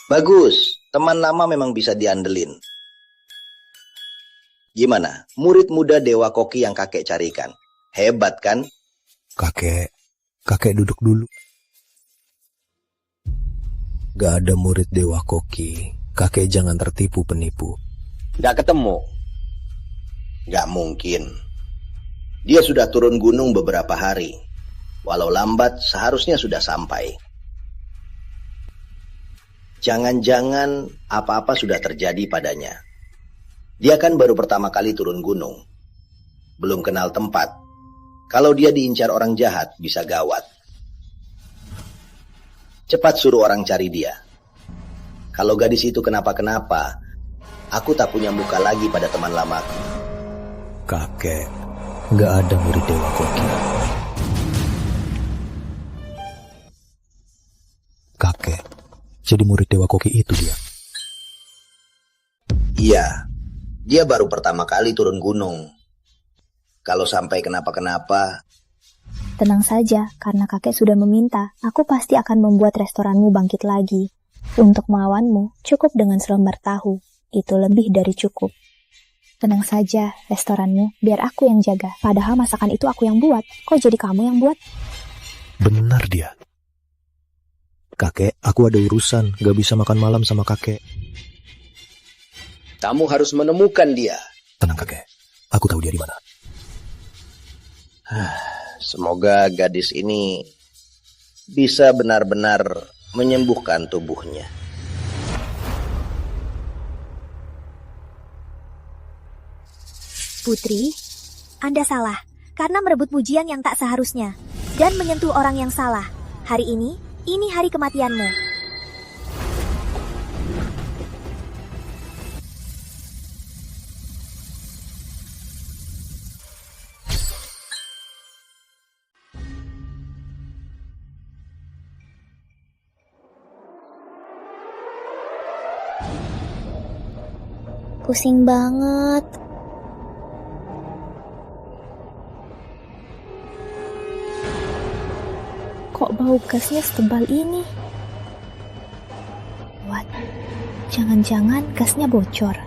bagus. Teman lama memang bisa diandelin. Gimana? Murid muda Dewa Koki yang kakek carikan. Hebat kan? Kakek duduk dulu. Gak ada murid Dewa Koki. Kakek jangan tertipu penipu. Gak ketemu? Gak mungkin. Dia sudah turun gunung beberapa hari. Walau lambat, seharusnya sudah sampai. Jangan-jangan apa-apa sudah terjadi padanya. Dia kan baru pertama kali turun gunung. Belum kenal tempat. Kalau dia diincar orang jahat, bisa gawat. Cepat suruh orang cari dia. Kalau gadis itu kenapa-kenapa, aku tak punya muka lagi pada teman lamaku. Kakek, gak ada murid Dewa Koki. Kakek, jadi murid Dewa Koki itu dia? Iya, dia baru pertama kali turun gunung. Kalau sampai kenapa-kenapa... Tenang saja, karena kakek sudah meminta, aku pasti akan membuat restoranmu bangkit lagi. Untuk melawanmu, cukup dengan selembar tahu. Itu lebih dari cukup. Tenang saja, restoranmu, biar aku yang jaga. Padahal masakan itu aku yang buat. Kok jadi kamu yang buat? Benar dia. Kakek, aku ada urusan. Gak bisa makan malam sama kakek. Kamu harus menemukan dia. Tenang kakek, aku tahu dia di mana. Semoga gadis ini bisa benar-benar menyembuhkan tubuhnya. Putri, Anda salah karena merebut pujian yang tak seharusnya dan menyentuh orang yang salah. Hari ini hari kematianmu. Pusing banget. Kok bau gasnya setebal ini? What? Jangan-jangan gasnya bocor.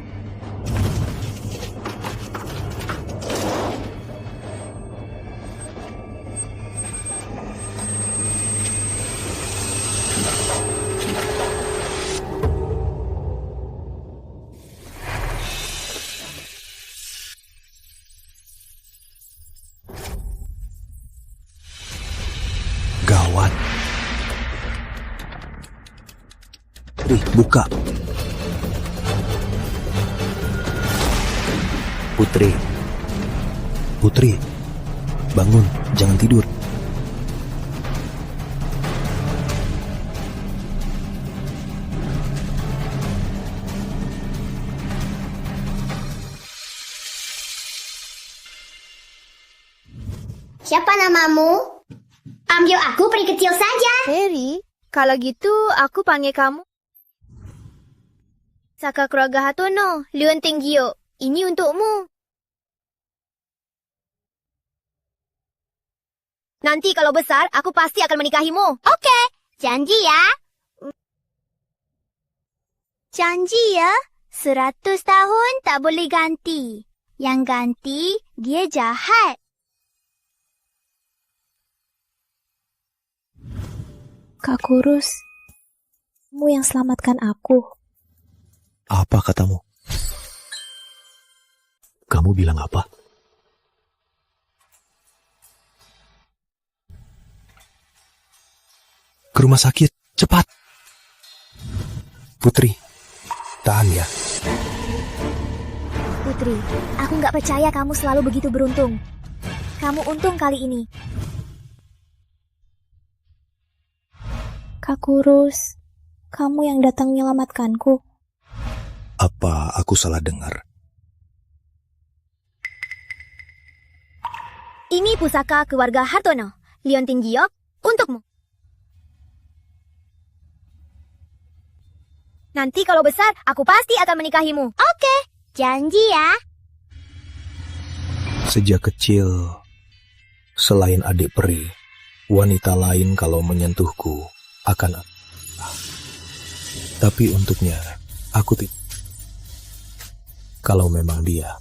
Gawat. Buka. Putri, bangun, jangan tidur. Siapa namamu? Panggil aku peri kecil saja. Peri, kalau gitu aku panggil kamu Saka keluarga Hartono, Liun Tenggio. Ini untukmu. Nanti kalau besar, aku pasti akan menikahimu. Oke, janji ya. Janji ya, 100 tahun tak boleh ganti. Yang ganti, dia jahat. Kak Kurus, kamu yang selamatkan aku. Apa katamu? Kamu bilang apa? Ke rumah sakit, cepat. Putri, tahan ya. Putri, aku nggak percaya kamu selalu begitu beruntung. Kamu untung kali ini. Kak Kurus, kamu yang datang menyelamatkanku. Apa aku salah dengar? Ini pusaka keluarga Hartono, Liontin Giok, untukmu. Nanti kalau besar, aku pasti akan menikahimu. Oke, janji ya. Sejak kecil, selain adik peri, wanita lain kalau menyentuhku akan... Tapi untuknya, aku tidak. Kalau memang dia.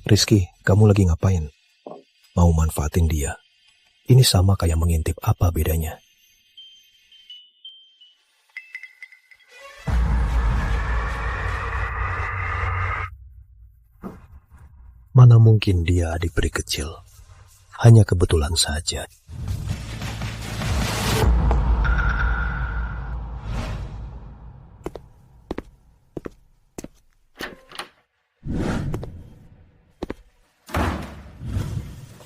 Rizky, kamu lagi ngapain? Mau manfaatin dia? Ini sama kayak mengintip, apa bedanya? Mana mungkin dia adik peri kecil? Hanya kebetulan saja.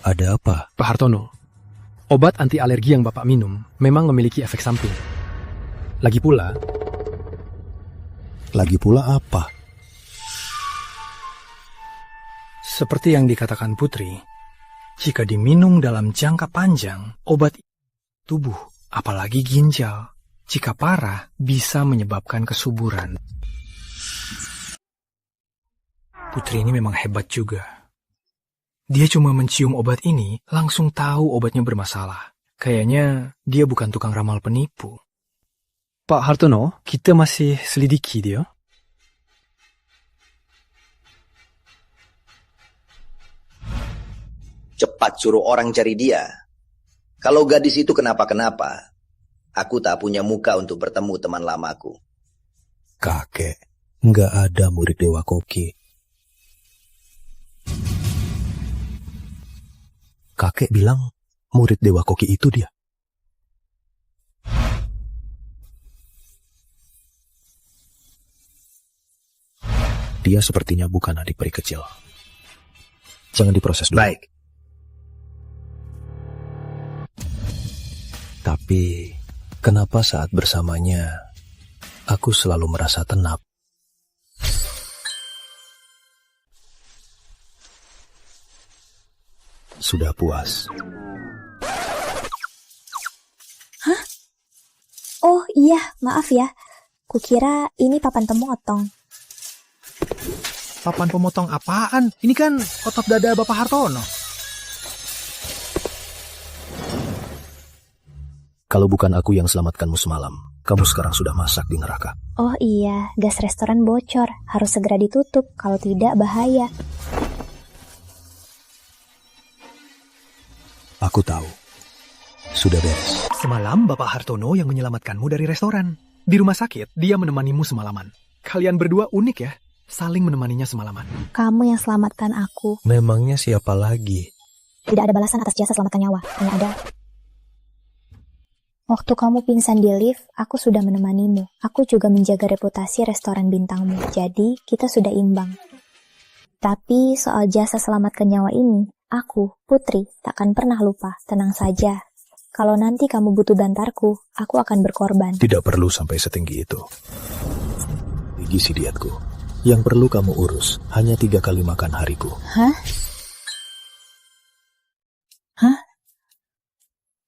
Ada apa? Pak Hartono, obat anti alergi yang Bapak minum memang memiliki efek samping. Lagi pula apa? Seperti yang dikatakan Putri, jika diminum dalam jangka panjang, obat tubuh, apalagi ginjal, jika parah, bisa menyebabkan kesuburan. Putri ini memang hebat juga. Dia cuma mencium obat ini, langsung tahu obatnya bermasalah. Kayaknya dia bukan tukang ramal penipu. Pak Hartono, kita masih selidiki dia. Cepat suruh orang cari dia. Kalau gadis itu kenapa-kenapa, aku tak punya muka untuk bertemu teman lamaku. Kakek, nggak ada murid Dewa Koki. Kakek bilang murid Dewa Koki itu dia. Dia sepertinya bukan adik peri kecil. Jangan diproses dulu. Baik. Tapi, kenapa saat bersamanya, aku selalu merasa tenang? Sudah puas. Hah? Oh iya, maaf ya. Kukira ini papan pemotong. Papan pemotong apaan? Ini kan otot dada Bapak Hartono. Kalau bukan aku yang selamatkanmu semalam, kamu sekarang sudah masak di neraka. Oh iya, gas restoran bocor. Harus segera ditutup, kalau tidak bahaya. Aku tahu. Sudah beres. Semalam Bapak Hartono yang menyelamatkanmu dari restoran. Di rumah sakit, dia menemanimu semalaman. Kalian berdua unik ya, saling menemaninya semalaman. Kamu yang selamatkan aku. Memangnya siapa lagi? Tidak ada balasan atas jasa selamatkan nyawa. Hanya ada. Waktu kamu pingsan di lift, aku sudah menemanimu. Aku juga menjaga reputasi restoran bintangmu. Jadi, kita sudah imbang. Tapi soal jasa selamatkan nyawa ini, aku, Putri, takkan pernah lupa. Tenang saja. Kalau nanti kamu butuh bantarku, aku akan berkorban. Tidak perlu sampai setinggi itu. Gizi dietku. Yang perlu kamu urus hanya 3 kali makan hariku. Hah?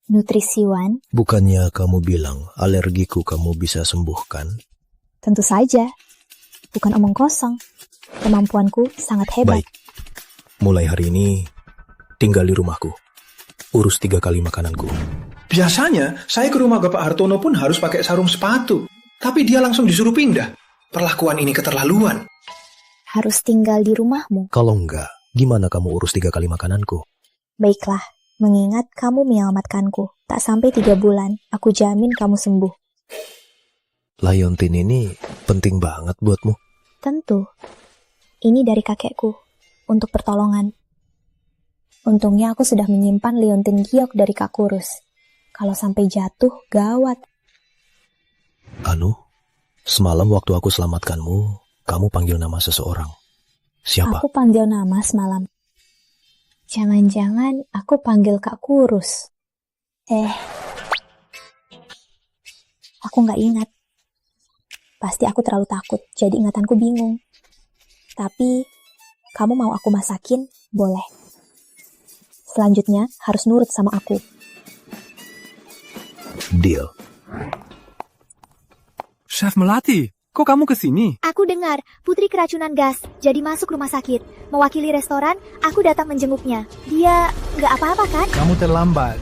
Nutrisiwan? Bukannya kamu bilang alergiku kamu bisa sembuhkan? Tentu saja. Bukan omong kosong. Kemampuanku sangat hebat. Baik. Mulai hari ini, tinggal di rumahku. Urus 3 kali makananku. Biasanya, saya ke rumah Bapak Hartono pun harus pakai sarung sepatu. Tapi dia langsung disuruh pindah. Perlakuan ini keterlaluan. Harus tinggal di rumahmu? Kalau enggak, gimana kamu urus 3 kali makananku? Baiklah, mengingat kamu menyelamatkanku. Tak sampai 3 bulan, aku jamin kamu sembuh. Liontin ini penting banget buatmu. Tentu. Ini dari kakekku, untuk pertolongan. Untungnya aku sudah menyimpan liontin giok dari Kak Kurus. Kalau sampai jatuh, gawat. Anu, semalam waktu aku selamatkanmu, kamu panggil nama seseorang. Siapa? Aku panggil nama semalam. Jangan-jangan aku panggil Kak Kurus. Aku nggak ingat. Pasti aku terlalu takut, jadi ingatanku bingung. Tapi, kamu mau aku masakin? Boleh. Selanjutnya, harus nurut sama aku. Deal. Chef Melati, kok kamu kesini? Aku dengar Putri keracunan gas, jadi masuk rumah sakit. Mewakili restoran, aku datang menjenguknya. Dia nggak apa-apa kan? Kamu terlambat.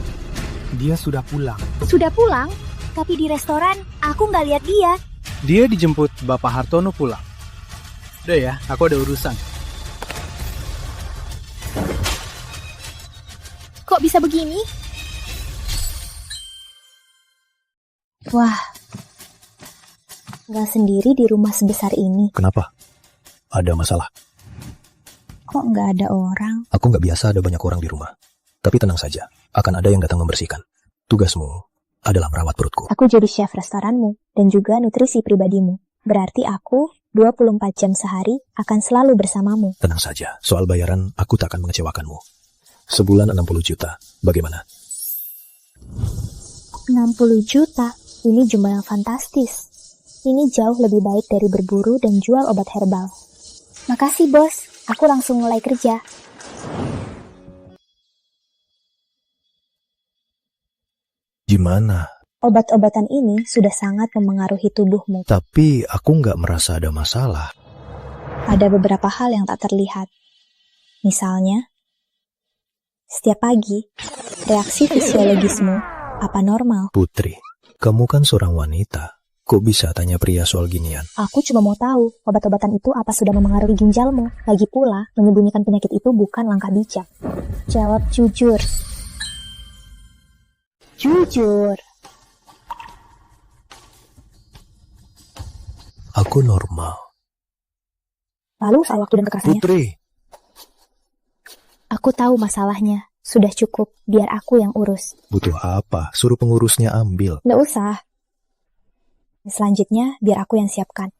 Dia sudah pulang. Sudah pulang? Tapi di restoran, aku nggak lihat dia. Dia dijemput Bapak Hartono pulang. Udah ya, aku ada urusan. Kok bisa begini? Wah, nggak sendiri di rumah sebesar ini. Kenapa? Ada masalah? Kok nggak ada orang? Aku nggak biasa ada banyak orang di rumah. Tapi tenang saja, akan ada yang datang membersihkan. Tugasmu adalah merawat perutku. Aku jadi chef restoranmu dan juga nutrisi pribadimu. Berarti aku 24 jam sehari akan selalu bersamamu. Tenang saja, soal bayaran aku tak akan mengecewakanmu. Sebulan 60 juta, bagaimana? 60 juta? Ini jumlah yang fantastis. Ini jauh lebih baik dari berburu dan jual obat herbal. Makasih bos, aku langsung mulai kerja. Gimana? Obat-obatan ini sudah sangat memengaruhi tubuhmu. Tapi aku nggak merasa ada masalah. Ada beberapa hal yang tak terlihat. Misalnya, setiap pagi, reaksi fisiologismu apa normal? Putri, kamu kan seorang wanita. Kok bisa tanya pria soal ginian? Aku cuma mau tahu, obat-obatan itu apa sudah memengaruhi ginjalmu. Lagi pula, menyembunyikan penyakit itu bukan langkah bijak. Jawab jujur. Jujur. Aku normal. Lalu soal waktu dan kekerasannya? Putri. Aku tahu masalahnya. Sudah cukup, biar aku yang urus. Butuh apa? Suruh pengurusnya ambil. Nggak usah. Selanjutnya, biar aku yang siapkan.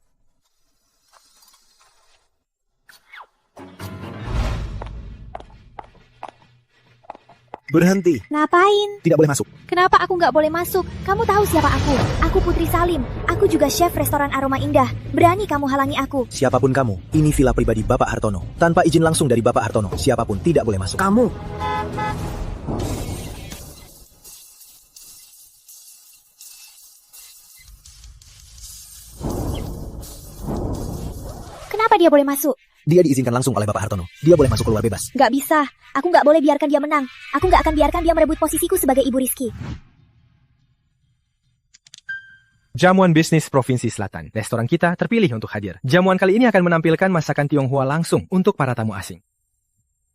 Berhenti. Ngapain? Tidak boleh masuk. Kenapa aku nggak boleh masuk? Kamu tahu siapa aku? Aku Putri Salim. Aku juga chef restoran Aroma Indah. Berani kamu halangi aku? Siapapun kamu, ini villa pribadi Bapak Hartono. Tanpa izin langsung dari Bapak Hartono, siapapun tidak boleh masuk. Kamu. Kenapa dia boleh masuk? Dia diizinkan langsung oleh Bapak Hartono. Dia boleh masuk keluar bebas. Nggak bisa. Aku nggak boleh biarkan dia menang. Aku nggak akan biarkan dia merebut posisiku sebagai Ibu Rizky. Jamuan Bisnis Provinsi Selatan. Restoran kita terpilih untuk hadir. Jamuan kali ini akan menampilkan masakan Tionghoa langsung untuk para tamu asing.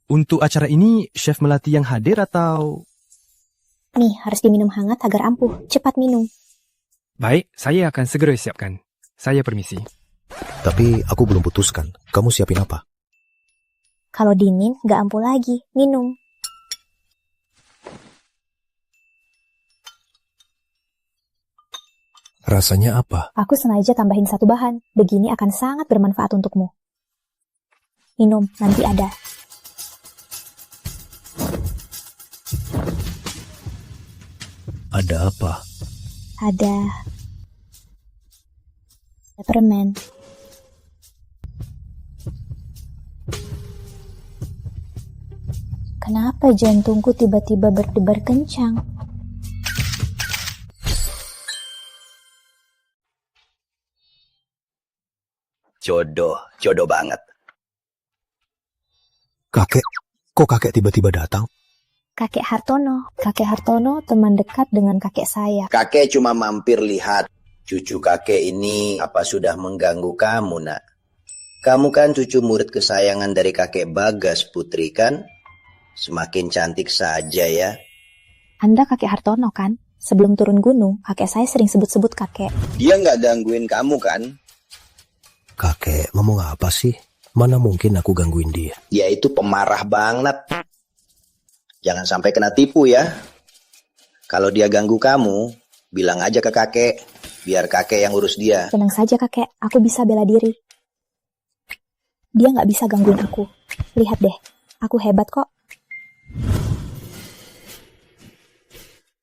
Untuk acara ini, Chef Melati yang hadir atau... Nih, harus diminum hangat agar ampuh. Cepat minum. Baik, saya akan segera siapkan. Saya permisi. Tapi aku belum putuskan. Kamu siapin apa? Kalau dingin, nggak ampuh lagi. Minum. Rasanya apa? Aku sengaja tambahin 1 bahan. Begini akan sangat bermanfaat untukmu. Minum, nanti ada. Ada apa? Ada permen. Kenapa jantungku tiba-tiba berdebar kencang? Jodoh banget. Kakek, kok kakek tiba-tiba datang? Kakek Hartono teman dekat dengan kakek saya. Kakek cuma mampir lihat cucu kakek ini apa sudah mengganggu kamu, nak? Kamu kan cucu murid kesayangan dari kakek Bagas, Putri, kan? Semakin cantik saja ya. Anda kakek Hartono kan? Sebelum turun gunung, kakek saya sering sebut-sebut kakek. Dia nggak gangguin kamu kan? Kakek ngomong apa sih? Mana mungkin aku gangguin dia? Dia itu pemarah banget. Jangan sampai kena tipu ya. Kalau dia ganggu kamu, bilang aja ke kakek. Biar kakek yang urus dia. Tenang saja kakek, aku bisa bela diri. Dia nggak bisa gangguin aku. Lihat deh, aku hebat kok.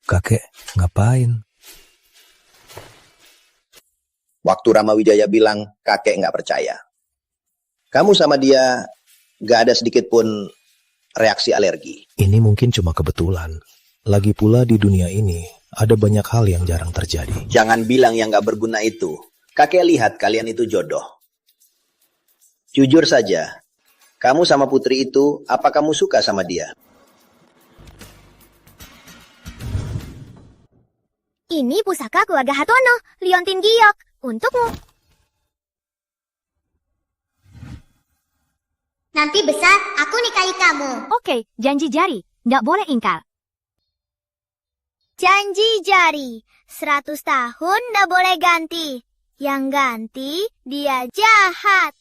Kakek, ngapain? Waktu Rama Wijaya bilang kakek nggak percaya. Kamu sama dia nggak ada sedikit pun reaksi alergi. Ini mungkin cuma kebetulan. Lagi pula di dunia ini, ada banyak hal yang jarang terjadi. Jangan bilang yang nggak berguna itu. Kakek lihat kalian itu jodoh. Jujur saja, kamu sama Putri itu, apa kamu suka sama dia? Ini pusaka keluarga Hartono, Liontin Giok, untukmu. Nanti besar, aku nikahi kamu. Oke, janji jari. Nggak boleh ingkar. Janji jari, 100 tahun nggak boleh ganti. Yang ganti, dia jahat.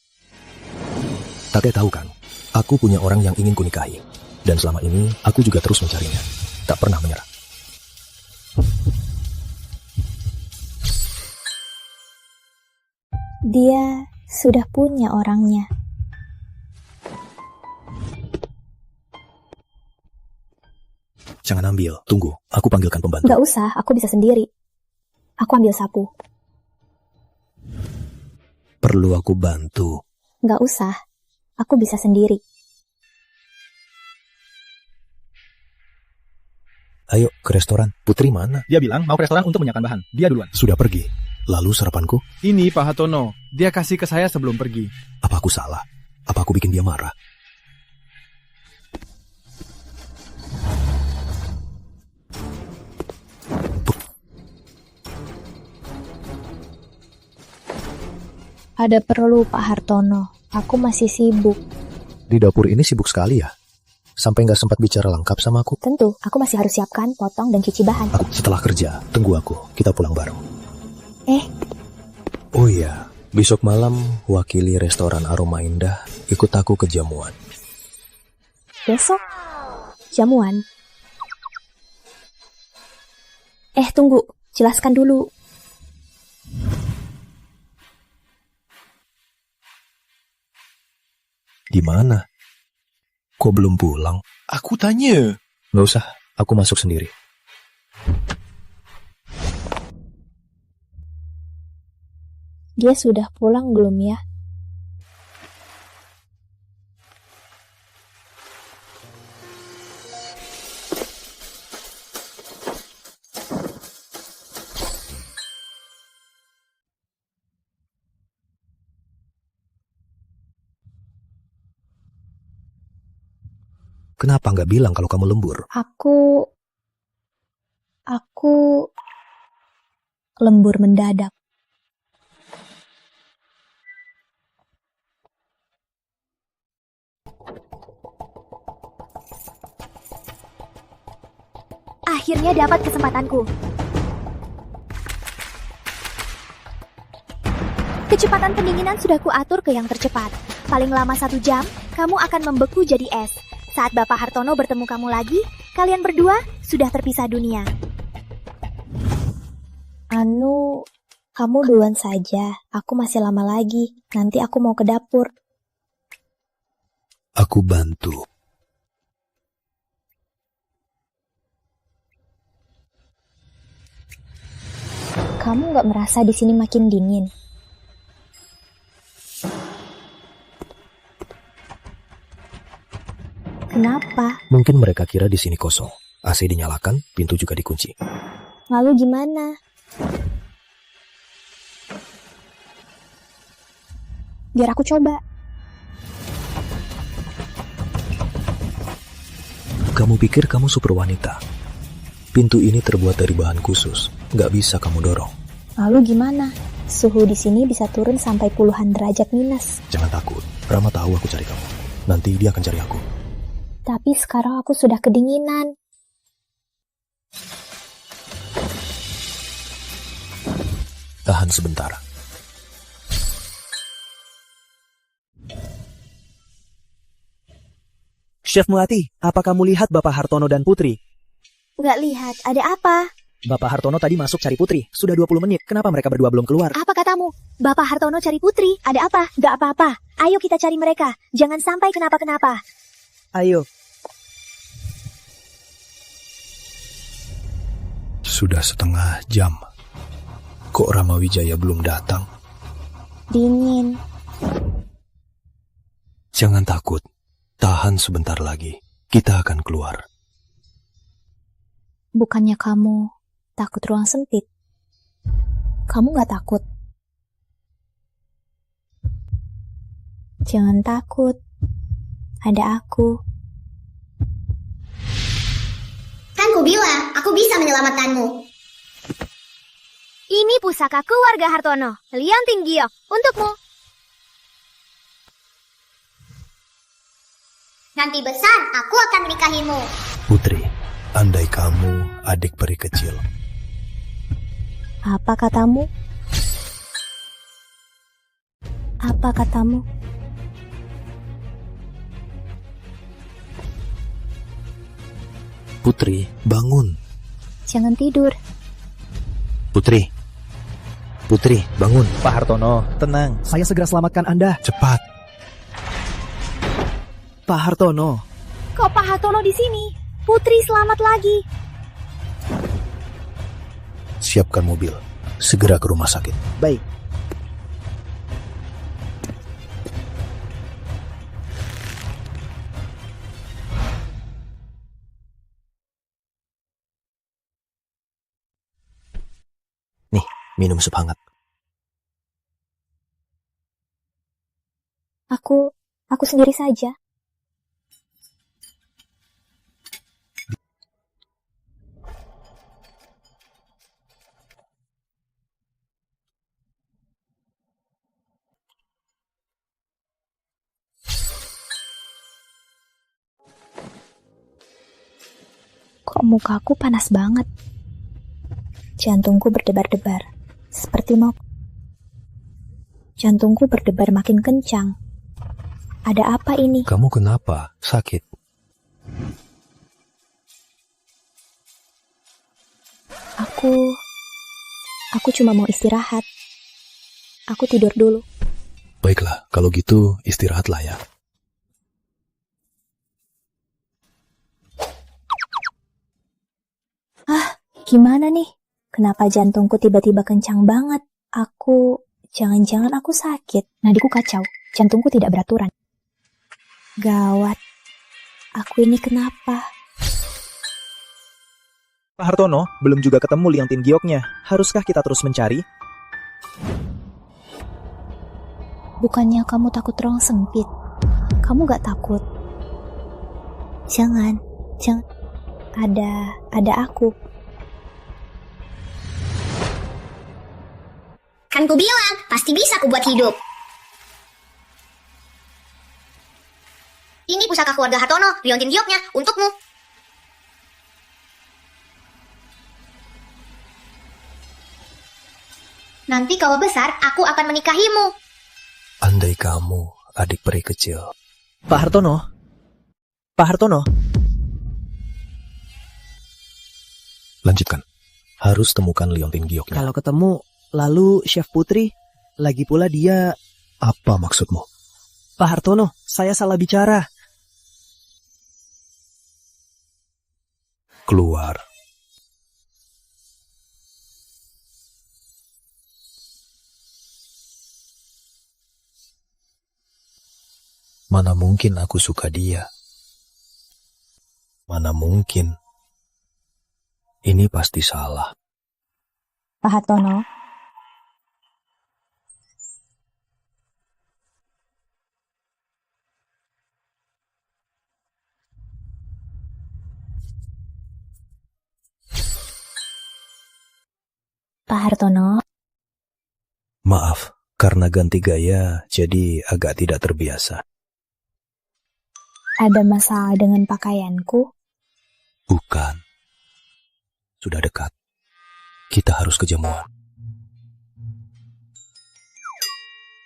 Kakek tahu kan, aku punya orang yang ingin kunikahi. Dan selama ini, aku juga terus mencarinya. Tak pernah menyerah. Dia sudah punya orangnya. Jangan ambil, tunggu. Aku panggilkan pembantu. Nggak usah, aku bisa sendiri. Aku ambil sapu. Perlu aku bantu? Nggak usah, aku bisa sendiri. Ayo, ke restoran. Putri mana? Dia bilang mau ke restoran untuk menyiapkan bahan. Dia duluan. Sudah pergi. Lalu sarapanku? Ini Pak Hartono. Dia kasih ke saya sebelum pergi. Apa aku salah? Apa aku bikin dia marah? Ada perlu Pak Hartono, aku masih sibuk. Di dapur ini sibuk sekali ya? Sampai nggak sempat bicara lengkap sama aku? Tentu, aku masih harus siapkan, potong, dan cuci bahan. Aku setelah kerja, tunggu aku. Kita pulang bareng. Oh iya, besok malam wakili restoran Aroma Indah ikut aku ke jamuan. Besok? Jamuan? Tunggu, jelaskan dulu. Di mana? Kok belum pulang? Aku tanya. Nggak usah, aku masuk sendiri. Dia sudah pulang belum ya? Kenapa nggak bilang kalau kamu lembur? Aku lembur mendadak. Akhirnya dapat kesempatanku. Kecepatan pendinginan sudah kuatur ke yang tercepat. Paling lama 1 jam, kamu akan membeku jadi es. Saat Bapak Hartono bertemu kamu lagi, kalian berdua sudah terpisah dunia. Kamu duluan saja. Aku masih lama lagi. Nanti aku mau ke dapur. Aku bantu. Kamu nggak merasa di sini makin dingin? Kenapa? Mungkin mereka kira di sini kosong. AC dinyalakan, pintu juga dikunci. Lalu gimana? Biar aku coba. Kamu pikir kamu super wanita? Pintu ini terbuat dari bahan khusus. Nggak bisa kamu dorong. Lalu gimana? Suhu di sini bisa turun sampai puluhan derajat minus. Jangan takut, Rama tahu aku cari kamu. Nanti dia akan cari aku. Tapi sekarang aku sudah kedinginan. Tahan sebentar. Chef Melati, apa kamu lihat Bapak Hartono dan Putri? Nggak lihat, ada apa? Bapak Hartono tadi masuk cari Putri. Sudah 20 menit, kenapa mereka berdua belum keluar? Apa katamu? Bapak Hartono cari Putri? Ada apa? Nggak apa-apa. Ayo kita cari mereka. Jangan sampai kenapa-kenapa. Ayo. Sudah setengah jam. Kok Rama Wijaya belum datang? Dingin. Jangan takut. Tahan sebentar lagi. Kita akan keluar. Bukannya kamu takut ruang sempit? Kamu nggak takut? Jangan takut. Ada aku. Kan ku bilang, aku bisa menyelamatkanmu. Ini pusaka keluarga Hartono, Liontin Giok, untukmu. Nanti besar, aku akan menikahimu. Putri, andai kamu adik peri kecil. Apa katamu? Apa katamu? Putri, bangun. Jangan tidur. Putri. Putri, bangun. Pak Hartono, tenang. Saya segera selamatkan Anda. Cepat. Pak Hartono. Kok Pak Hartono di sini? Putri selamat lagi. Siapkan mobil. Segera ke rumah sakit. Baik. Nih, minum sup hangat. Aku sendiri saja. Kok mukaku panas banget? Jantungku berdebar-debar, seperti mau. Jantungku berdebar makin kencang. Ada apa ini? Kamu kenapa? Sakit? Aku cuma mau istirahat. Aku tidur dulu. Baiklah, kalau gitu istirahatlah ya. Gimana nih? Kenapa jantungku tiba-tiba kencang banget? Jangan-jangan aku sakit. Nadiku kacau. Jantungku tidak beraturan. Gawat. Aku ini kenapa? Pak Hartono, belum juga ketemu Liontin Gioknya. Haruskah kita terus mencari? Bukannya kamu takut ruang sempit? Kamu gak takut? Jangan. Ada aku. Kan ku bilang, pasti bisa ku buat hidup. Ini pusaka keluarga Hartono, Liontin Gioknya, untukmu. Nanti kalau besar, aku akan menikahimu. Andai kamu adik peri kecil. Pak Hartono? Pak Hartono? Lanjutkan. Harus temukan Liontin Gioknya. Kalau ketemu, lalu Chef Putri, lagi pula dia... Apa maksudmu? Pak Hartono, saya salah bicara. Keluar. Mana mungkin aku suka dia? Mana mungkin? Ini pasti salah. Pak Hartono. Pak Hartono. Maaf, karena ganti gaya jadi agak tidak terbiasa. Ada masalah dengan pakaianku? Bukan. Sudah dekat. Kita harus ke jamuan.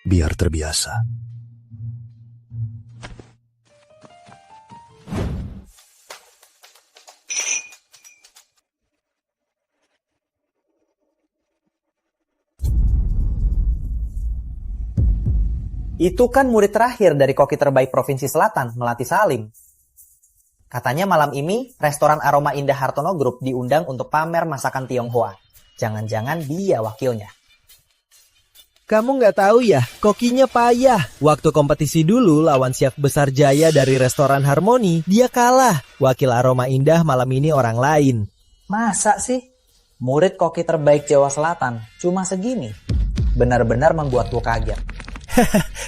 Biar terbiasa. Itu kan murid terakhir dari koki terbaik Provinsi Selatan, Melati Salim. Katanya malam ini restoran Aroma Indah Hartono Group diundang untuk pamer masakan Tionghoa. Jangan-jangan dia wakilnya. Kamu nggak tahu ya, kokinya payah. Waktu kompetisi dulu lawan chef besar Jaya dari restoran Harmoni, dia kalah. Wakil Aroma Indah malam ini orang lain. Masa sih? Murid koki terbaik Jawa Selatan cuma segini? Benar-benar membuatku kaget.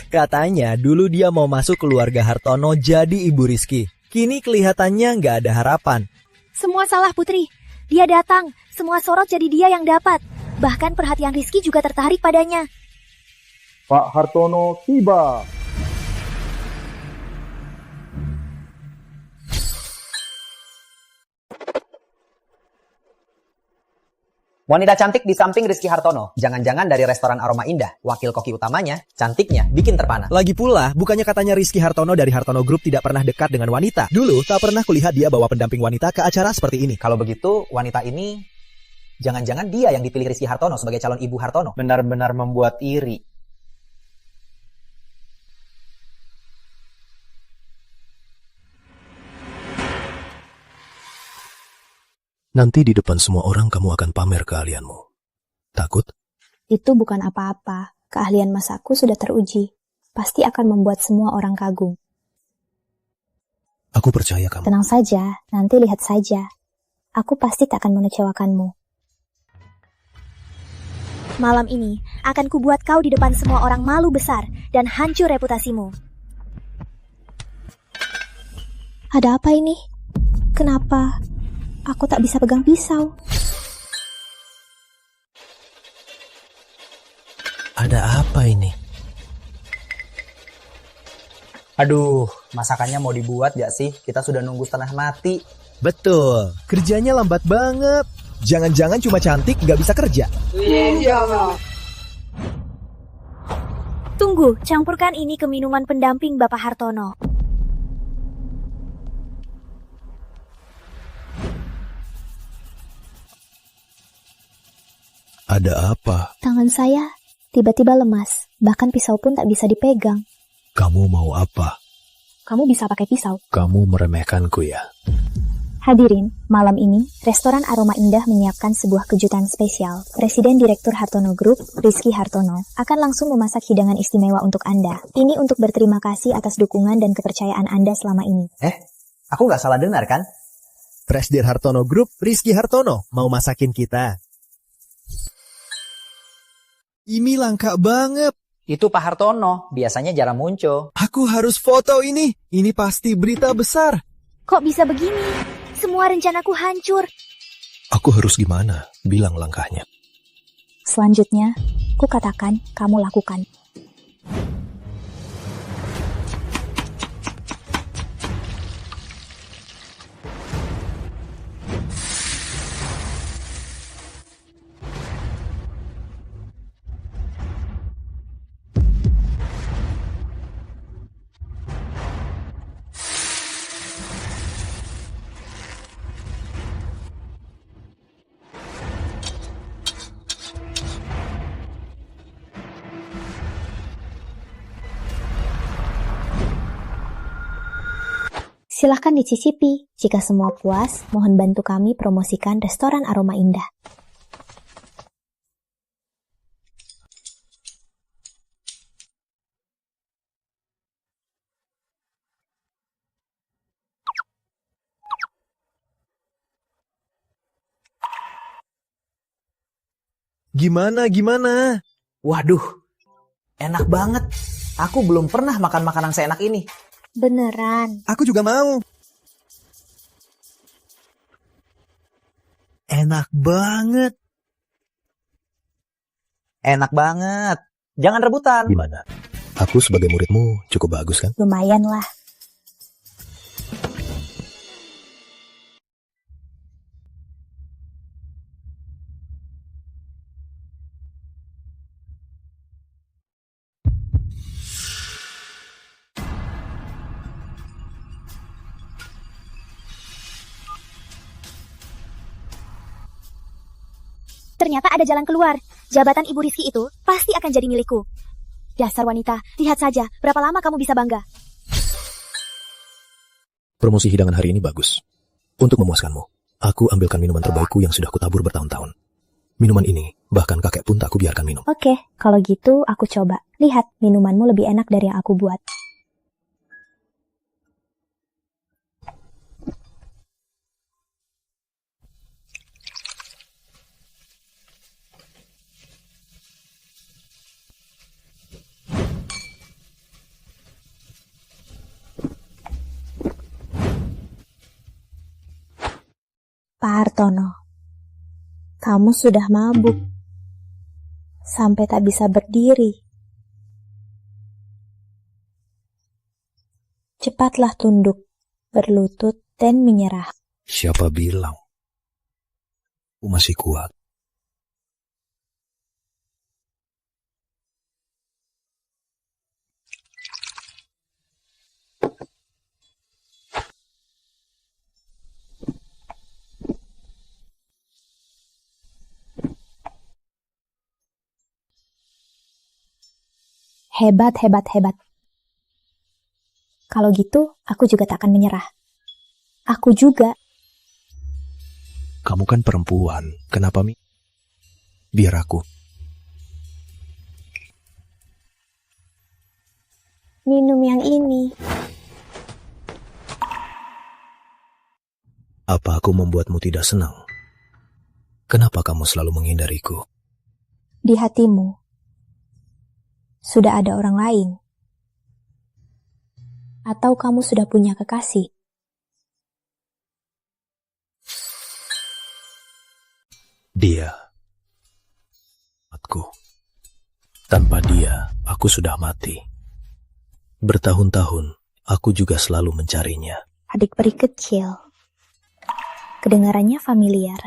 Katanya dulu dia mau masuk keluarga Hartono jadi ibu Rizky. Kini kelihatannya nggak ada harapan. Semua salah Putri. Dia datang, semua sorot jadi dia yang dapat. Bahkan perhatian Rizky juga tertarik padanya. Pak Hartono tiba. Wanita cantik di samping Rizky Hartono. Jangan-jangan dari restoran Aroma Indah. Wakil koki utamanya, cantiknya bikin terpana. Lagi pula, bukannya katanya Rizky Hartono dari Hartono Group tidak pernah dekat dengan wanita. Dulu, tak pernah kulihat dia bawa pendamping wanita ke acara seperti ini. Kalau begitu, wanita ini... Jangan-jangan dia yang dipilih Rizky Hartono sebagai calon ibu Hartono. Benar-benar membuat iri. Nanti di depan semua orang kamu akan pamer keahlianmu. Takut? Itu bukan apa-apa. Keahlian masakku sudah teruji. Pasti akan membuat semua orang kagum. Aku percaya kamu. Tenang saja, nanti lihat saja. Aku pasti tak akan mengecewakanmu. Malam ini akan kubuat kau di depan semua orang malu besar dan hancur reputasimu. Ada apa ini? Kenapa aku tak bisa pegang pisau? Ada apa ini? Aduh, masakannya mau dibuat gak sih? Kita sudah nunggu setengah mati. Betul, kerjanya lambat banget. Jangan-jangan cuma cantik gak bisa kerja. Tunggu, campurkan ini ke minuman pendamping Bapak Hartono. Ada apa? Tangan saya tiba-tiba lemas. Bahkan pisau pun tak bisa dipegang. Kamu mau apa? Kamu bisa pakai pisau. Kamu meremehkanku ya? Hadirin, malam ini, restoran Aroma Indah menyiapkan sebuah kejutan spesial. Presiden Direktur Hartono Group, Rizky Hartono, akan langsung memasak hidangan istimewa untuk Anda. Ini untuk berterima kasih atas dukungan dan kepercayaan Anda selama ini. Aku nggak salah dengar kan? Presiden Hartono Group, Rizky Hartono, mau masakin kita. Ini langka banget. Itu Pak Hartono, biasanya jarang muncul. Aku harus foto ini. Ini pasti berita besar. Kok bisa begini? Semua rencanaku hancur. Aku harus gimana? Bilang langkahnya. Selanjutnya, ku katakan kamu lakukan. Silahkan dicicipi. Jika semua puas, mohon bantu kami promosikan restoran Aroma Indah. Gimana? Waduh, enak banget. Aku belum pernah makan makanan seenak ini. Beneran. Aku juga mau. Enak banget. Enak banget. Jangan rebutan. Gimana? Aku sebagai muridmu cukup bagus kan? Lumayan lah. Ternyata ada jalan keluar. Jabatan Ibu Rizky itu pasti akan jadi milikku. Dasar wanita, lihat saja berapa lama kamu bisa bangga. Promosi hidangan hari ini bagus. Untuk memuaskanmu, aku ambilkan minuman terbaikku yang sudah kutabur bertahun-tahun. Minuman ini, bahkan kakek pun tak kubiarkan minum. Oke, kalau gitu aku coba. Lihat, minumanmu lebih enak dari yang aku buat. Pak Hartono, kamu sudah mabuk, sampai tak bisa berdiri. Cepatlah tunduk, berlutut, dan menyerah. Siapa bilang? Aku masih kuat. Hebat, hebat, hebat. Kalau gitu, aku juga tak akan menyerah. Aku juga. Kamu kan perempuan, kenapa Mi? Biar aku. Minum yang ini. Apa aku membuatmu tidak senang? Kenapa kamu selalu menghindariku? Di hatimu, sudah ada orang lain. Atau kamu sudah punya kekasih? Dia. Aku. Tanpa dia, aku sudah mati. Bertahun-tahun, aku juga selalu mencarinya. Adik peri kecil. Kedengarannya familiar.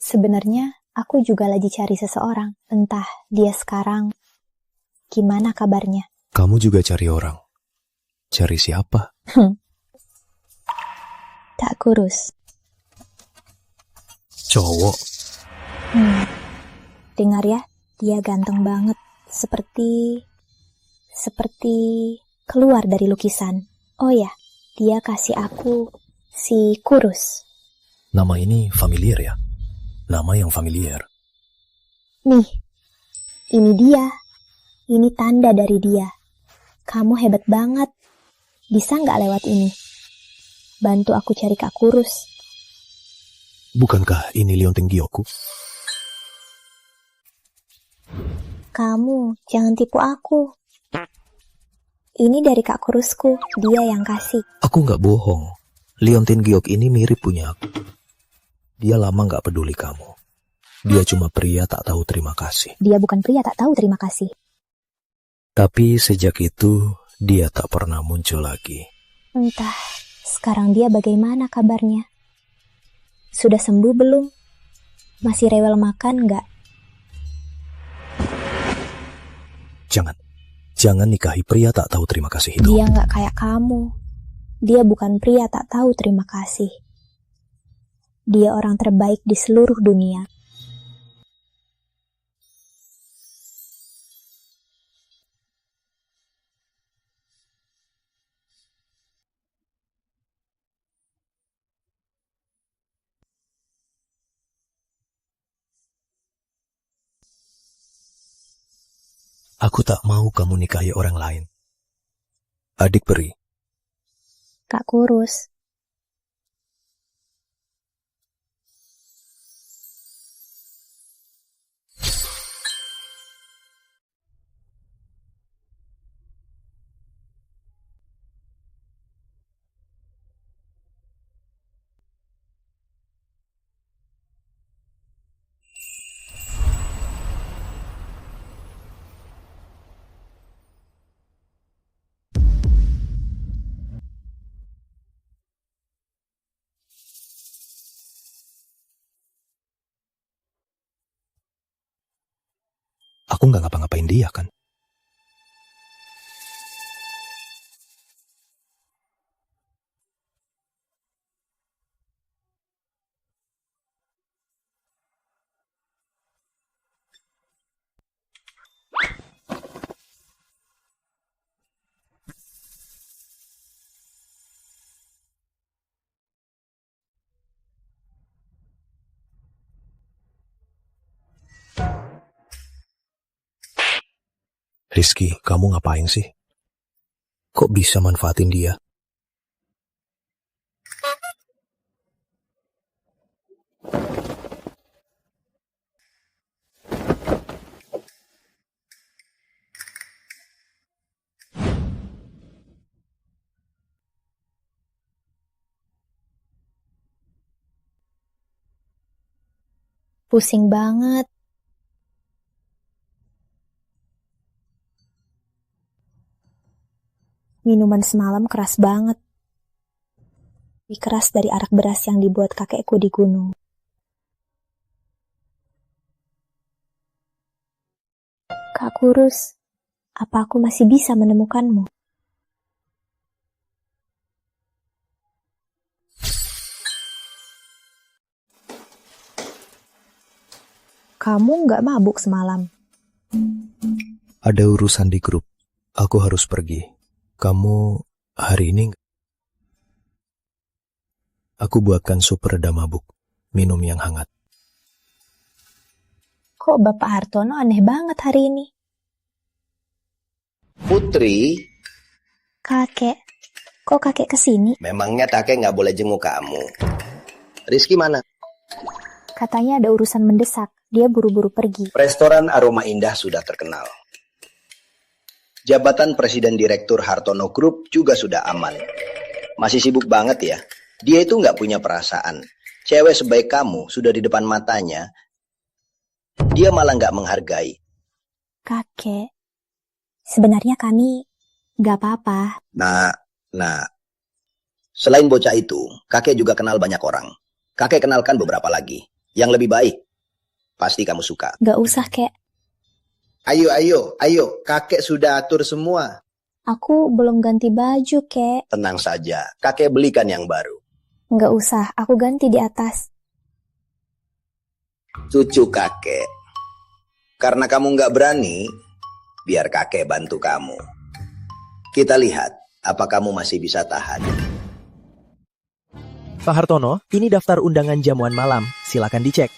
Sebenarnya, aku juga lagi cari seseorang. Entah dia sekarang gimana kabarnya. Kamu juga cari orang. Cari siapa? Tak kurus. Cowok. Dengar ya, dia ganteng banget. Seperti keluar dari lukisan. Oh ya, dia kasih aku si kurus. Nama ini familiar ya? Nama yang familiar. Nih, ini dia. Ini tanda dari dia. Kamu hebat banget. Bisa nggak lewat ini? Bantu aku cari Kak Kurus. Bukankah ini Liontin Gyoku? Kamu jangan tipu aku. Ini dari Kak Kurusku. Dia yang kasih. Aku nggak bohong. Liontin Gyok ini mirip punya aku. Dia lama nggak peduli kamu. Dia cuma pria tak tahu terima kasih. Dia bukan pria tak tahu terima kasih. Tapi sejak itu, dia tak pernah muncul lagi. Entah, sekarang dia bagaimana kabarnya? Sudah sembuh belum? Masih rewel makan nggak? Jangan nikahi pria tak tahu terima kasih itu. Dia nggak kayak kamu. Dia bukan pria tak tahu terima kasih. Dia orang terbaik di seluruh dunia. Aku tak mau kamu nikahi orang lain. Adik peri. Kak Kurus. Aku nggak ngapa-ngapain dia kan? Rizky, kamu ngapain sih? Kok bisa manfaatin dia? Pusing banget. Minuman semalam keras banget. Lebih keras dari arak beras yang dibuat kakekku di gunung. Kak Kurus, apa aku masih bisa menemukanmu? Kamu nggak mabuk semalam? Ada urusan di grup. Aku harus pergi. Kamu hari ini... Aku buatkan sup redam mabuk. Minum yang hangat. Kok Bapak Hartono aneh banget hari ini? Putri, Kakek, kok kakek kesini? memangnya kakek nggak boleh jenguk kamu. Rizky mana? Katanya ada urusan mendesak. Dia buru-buru pergi. Restoran Aroma Indah sudah terkenal. Jabatan Presiden Direktur Hartono Group juga sudah aman. Masih sibuk banget ya. Dia itu nggak punya perasaan. Cewek sebaik kamu sudah di depan matanya. Dia malah nggak menghargai. Kakek, sebenarnya kami nggak apa-apa. Nah, selain bocah itu, kakek juga kenal banyak orang. Kakek kenalkan beberapa lagi. Yang lebih baik. Pasti kamu suka. Nggak usah, Kek. Ayo, kakek sudah atur semua. Aku belum ganti baju, Kek. Tenang saja, kakek belikan yang baru. Nggak usah, aku ganti di atas. Cucu kakek. Karena kamu nggak berani, biar kakek bantu kamu. Kita lihat, apa kamu masih bisa tahan. Pak Hartono, ini daftar undangan jamuan malam. Silakan dicek.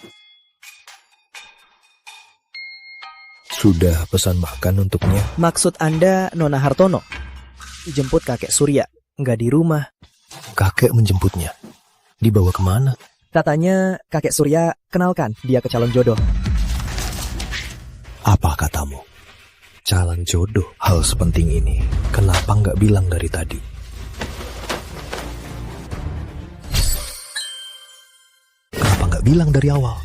Sudah pesan makan untuknya. Maksud Anda Nona Hartono? Jemput kakek Surya, nggak di rumah. Kakek menjemputnya. Dibawa kemana? Katanya kakek Surya kenalkan dia ke calon jodoh. Apa katamu? Calon jodoh? Hal sepenting ini, kenapa nggak bilang dari tadi? Kenapa nggak bilang dari awal?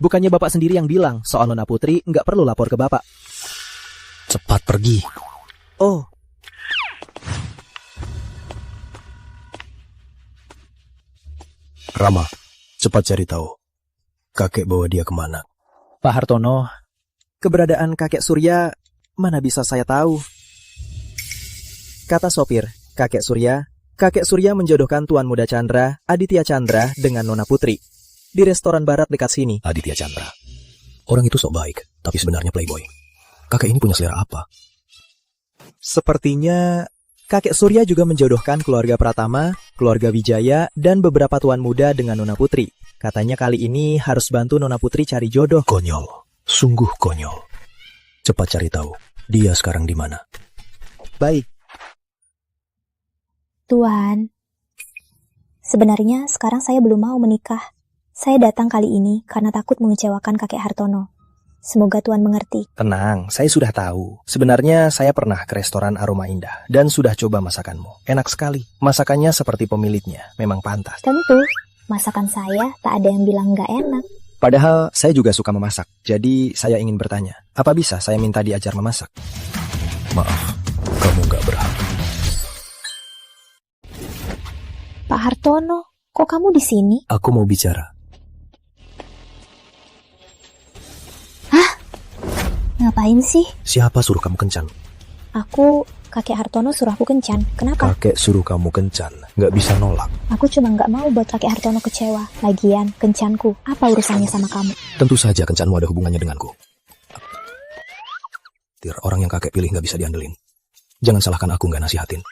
Bukannya Bapak sendiri yang bilang soal Nona Putri nggak perlu lapor ke Bapak. Cepat pergi. Oh. Rama, cepat cari tahu. Kakek bawa dia kemana? Pak Hartono, keberadaan kakek Surya mana bisa saya tahu. Kata sopir, kakek Surya menjodohkan Tuan Muda Chandra, Aditya Chandra dengan Nona Putri. Di restoran barat dekat sini. Aditya Chandra. Orang itu sok baik, tapi sebenarnya playboy. Kakek ini punya selera apa? Sepertinya kakek Surya juga menjodohkan keluarga Pratama, keluarga Wijaya, dan beberapa tuan muda dengan Nona Putri. Katanya kali ini harus bantu Nona Putri cari jodoh. Konyol, sungguh konyol. Cepat cari tahu, dia sekarang di mana? Baik. Tuan, sebenarnya sekarang saya belum mau menikah. Saya datang kali ini karena takut mengecewakan kakek Hartono. Semoga Tuan mengerti. Tenang, saya sudah tahu. Sebenarnya saya pernah ke restoran Aroma Indah dan sudah coba masakanmu. Enak sekali. Masakannya seperti pemiliknya. Memang pantas. Tentu, masakan saya tak ada yang bilang nggak enak. Padahal saya juga suka memasak. Jadi saya ingin bertanya, apa bisa saya minta diajar memasak? Maaf, kamu nggak berhak. Pak Hartono, kok kamu di sini? Aku mau bicara. Ngapain sih? Siapa suruh kamu kencan? Kakek Hartono suruh aku kencan. Kenapa? Kakek suruh kamu kencan, nggak bisa nolak. Aku cuma nggak mau buat kakek Hartono kecewa. Lagian, kencanku, apa urusannya sama kamu? Tentu saja kencanmu ada hubungannya denganku. Orang yang kakek pilih nggak bisa diandelin. Jangan salahkan aku nggak nasihatin.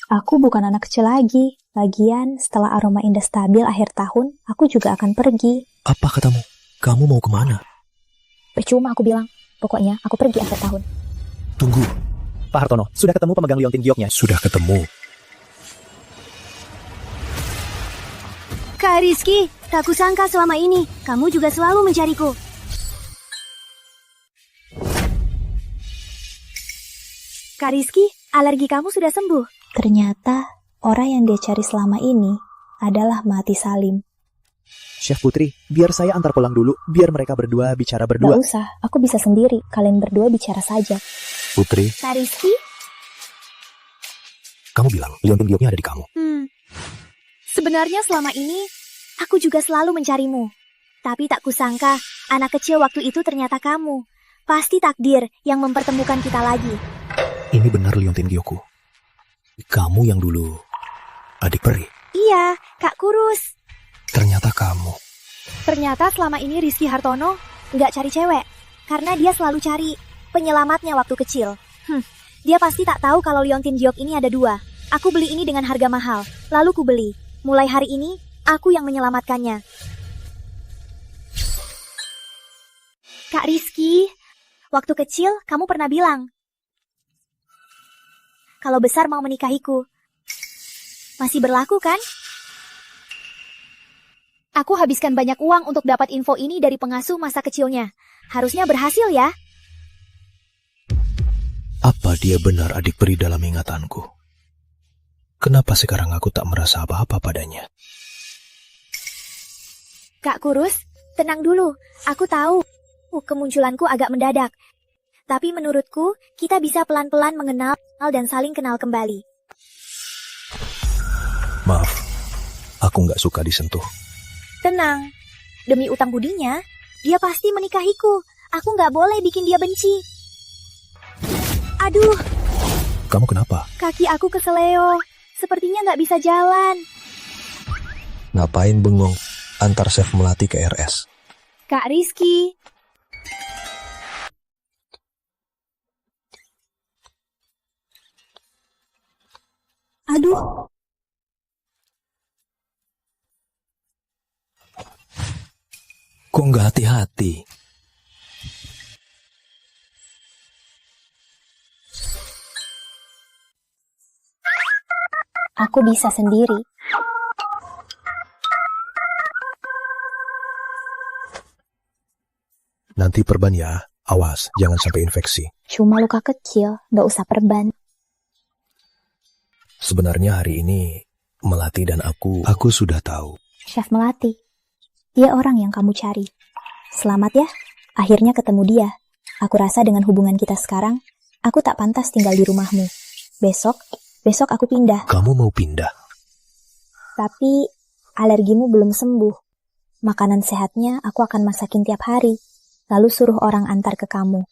Aku bukan anak kecil lagi. Lagian, setelah Aroma Indah stabil akhir tahun, aku juga akan pergi. Apa katamu? Kamu mau kemana? Percuma aku bilang. Pokoknya, aku pergi akhir tahun. Tunggu. Pak Hartono, sudah ketemu pemegang liontin gioknya? Sudah ketemu. Kak Rizky, tak kusangka selama ini kamu juga selalu mencariku. Kak Rizky, alergi kamu sudah sembuh. Ternyata, orang yang dia cari selama ini adalah Melati Salim. Chef Putri, biar saya antar pulang dulu, biar mereka berdua bicara berdua. Gak usah, aku bisa sendiri. Kalian berdua bicara saja. Putri, Kak Rizky? kamu bilang liontin gioknya ada di kamu. Sebenarnya selama ini, aku juga selalu mencarimu. Tapi tak kusangka, anak kecil waktu itu ternyata kamu. Pasti takdir yang mempertemukan kita lagi. Ini benar liontin giokku. Kamu yang dulu adik peri. Iya, Kak Kurus. Ternyata kamu. Ternyata selama ini Rizky Hartono nggak cari cewek. Karena dia selalu cari penyelamatnya waktu kecil. Dia pasti tak tahu kalau liontin giok ini ada 2. Aku beli ini dengan harga mahal. Lalu ku beli. Mulai hari ini, aku yang menyelamatkannya. Kak Rizky, waktu kecil kamu pernah bilang, kalau besar mau menikahiku. Masih berlaku kan? Aku habiskan banyak uang untuk dapat info ini dari pengasuh masa kecilnya. Harusnya berhasil ya. Apa dia benar adik peri dalam ingatanku? Kenapa sekarang aku tak merasa apa-apa padanya? Kak Kurus, tenang dulu. Aku tahu kemunculanku agak mendadak. Tapi menurutku, kita bisa pelan-pelan mengenal dan saling kenal kembali. Maaf, aku nggak suka disentuh. Tenang. Demi utang budinya, dia pasti menikahiku. Aku nggak boleh bikin dia benci. Aduh, Kamu kenapa? kaki aku keseleo. Sepertinya nggak bisa jalan. Ngapain bengong? Antar Chef Melati ke RS. Kak Rizky. Aduh. Kok nggak hati-hati? Aku bisa sendiri. Nanti perban ya. Awas, jangan sampai infeksi. Cuma luka kecil, gak usah perban. Sebenarnya hari ini, Melati dan aku sudah tahu. Chef Melati, dia orang yang kamu cari. Selamat ya, akhirnya ketemu dia. Aku rasa dengan hubungan kita sekarang, aku tak pantas tinggal di rumahmu. Besok aku pindah. Kamu mau pindah? Tapi alergimu belum sembuh. Makanan sehatnya aku akan masakin tiap hari. Lalu suruh orang antar ke kamu.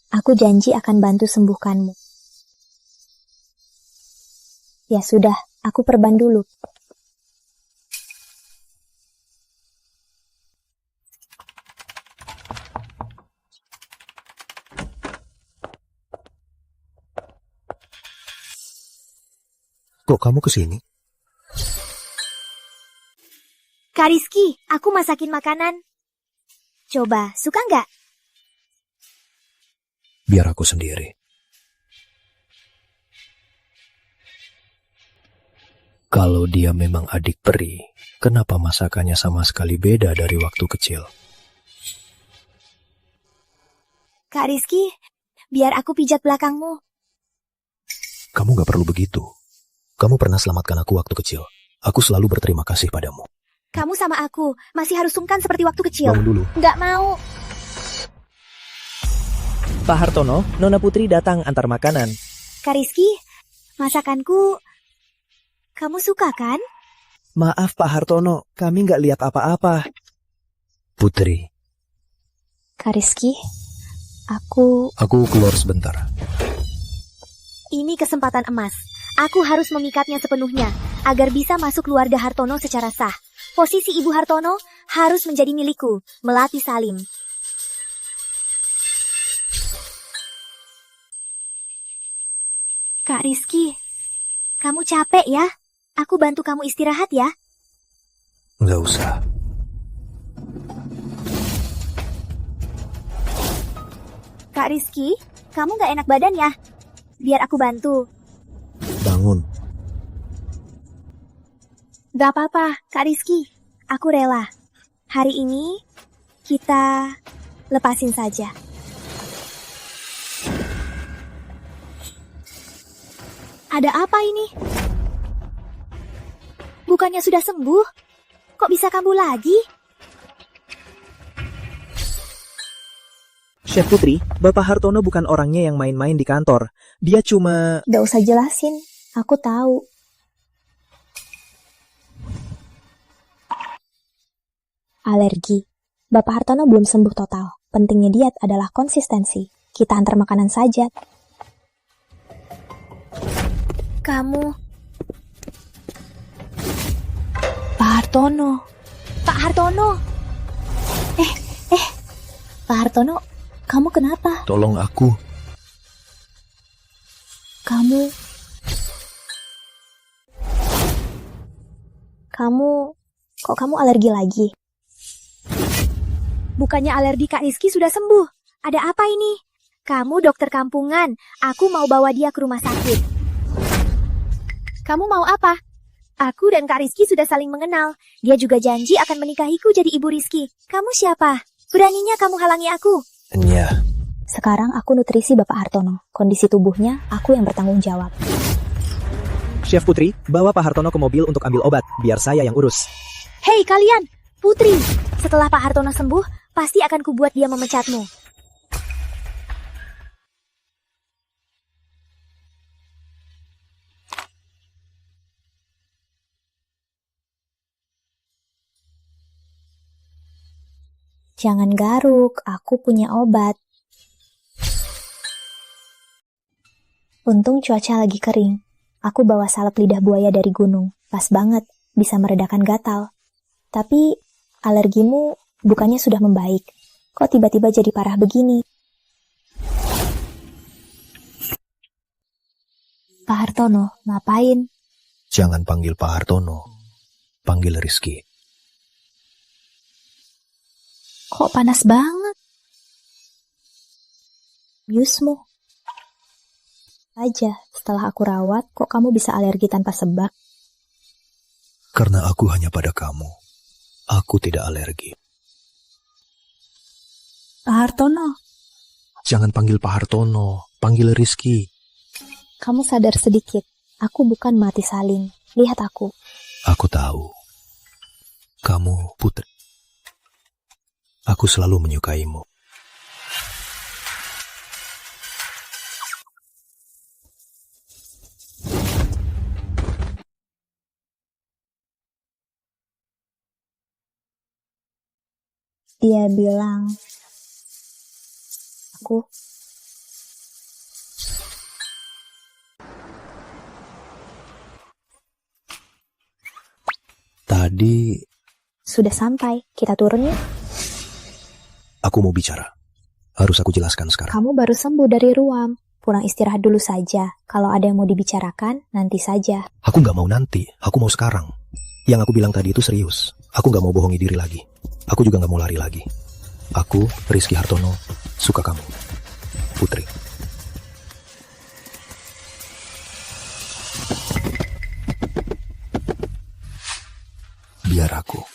Aku janji akan bantu sembuhkanmu. Ya sudah, aku perban dulu. Kok kamu kesini? Kak Rizky, aku masakin makanan. Coba, suka nggak? Biar aku sendiri. Kalau dia memang adik peri, kenapa masakannya sama sekali beda dari waktu kecil? Kak Rizky, biar aku pijat belakangmu. Kamu gak perlu begitu. Kamu pernah selamatkan aku waktu kecil. Aku selalu berterima kasih padamu. Kamu sama aku, masih harus sungkan seperti waktu kecil. Bangun dulu. Nggak mau. Pak Hartono, Nona Putri datang antar makanan. Kak Rizky, masakanku kamu suka kan? Maaf Pak Hartono, kami nggak lihat apa-apa. Putri. Kak Rizky, Aku keluar sebentar. Ini kesempatan emas. Aku harus memikatnya sepenuhnya agar bisa masuk keluarga Hartono secara sah. Posisi Ibu Hartono harus menjadi milikku, Melati Salim. Kak Rizky, kamu capek ya? Aku bantu kamu istirahat ya? Nggak usah. Kak Rizky, kamu gak enak badan ya? Biar aku bantu. Bangun. Gak apa-apa, Kak Rizky. Aku rela. Hari ini, kita lepasin saja. Ada apa ini? Bukannya sudah sembuh? Kok bisa kambuh lagi? Chef Putri, Bapak Hartono bukan orangnya yang main-main di kantor. Dia cuma... Gak usah jelasin, aku tahu. Alergi. Bapak Hartono belum sembuh total. Pentingnya diet adalah konsistensi. Kita antar makanan saja. Kamu... Pak Hartono. Pak Hartono. Pak Hartono, kamu kenapa? Tolong aku. Kok kamu alergi lagi? Bukannya alergi Kak Rizky sudah sembuh. Ada apa ini? Kamu dokter kampungan. Aku mau bawa dia ke rumah sakit. Kamu mau apa? Aku dan Kak Rizky sudah saling mengenal. Dia juga janji akan menikahiku jadi ibu Rizky. Kamu siapa? Beraninya kamu halangi aku? Nya. Sekarang aku nutrisi Bapak Hartono. Kondisi tubuhnya, aku yang bertanggung jawab. Chef Putri, bawa Pak Hartono ke mobil untuk ambil obat. Biar saya yang urus. Hei kalian, Putri. Setelah Pak Hartono sembuh, pasti akan kubuat dia memecatmu. Jangan garuk, aku punya obat. Untung cuaca lagi kering. Aku bawa salep lidah buaya dari gunung. Pas banget, bisa meredakan gatal. Tapi, alergimu bukannya sudah membaik. Kok tiba-tiba jadi parah begini? Pak Hartono, ngapain? Jangan panggil Pak Hartono. Panggil Rizky. Kok panas banget? Biusmu. Aja, setelah aku rawat, kok kamu bisa alergi tanpa sebab? Karena aku hanya pada kamu. Aku tidak alergi. Pak Hartono. Jangan panggil Pak Hartono. Panggil Rizky. Kamu sadar sedikit. Aku bukan Melati Salim. Lihat aku. Aku tahu. Kamu Putri. Aku selalu menyukaimu. Dia bilang, aku tadi sudah sampai. Kita turun yuk. Aku mau bicara. Harus aku jelaskan sekarang. Kamu baru sembuh dari ruam. Pulang istirahat dulu saja. Kalau ada yang mau dibicarakan, nanti saja. Aku nggak mau nanti. Aku mau sekarang. Yang aku bilang tadi itu serius. Aku nggak mau bohongi diri lagi. Aku juga nggak mau lari lagi. Aku, Rizky Hartono, suka kamu. Putri. Biar aku.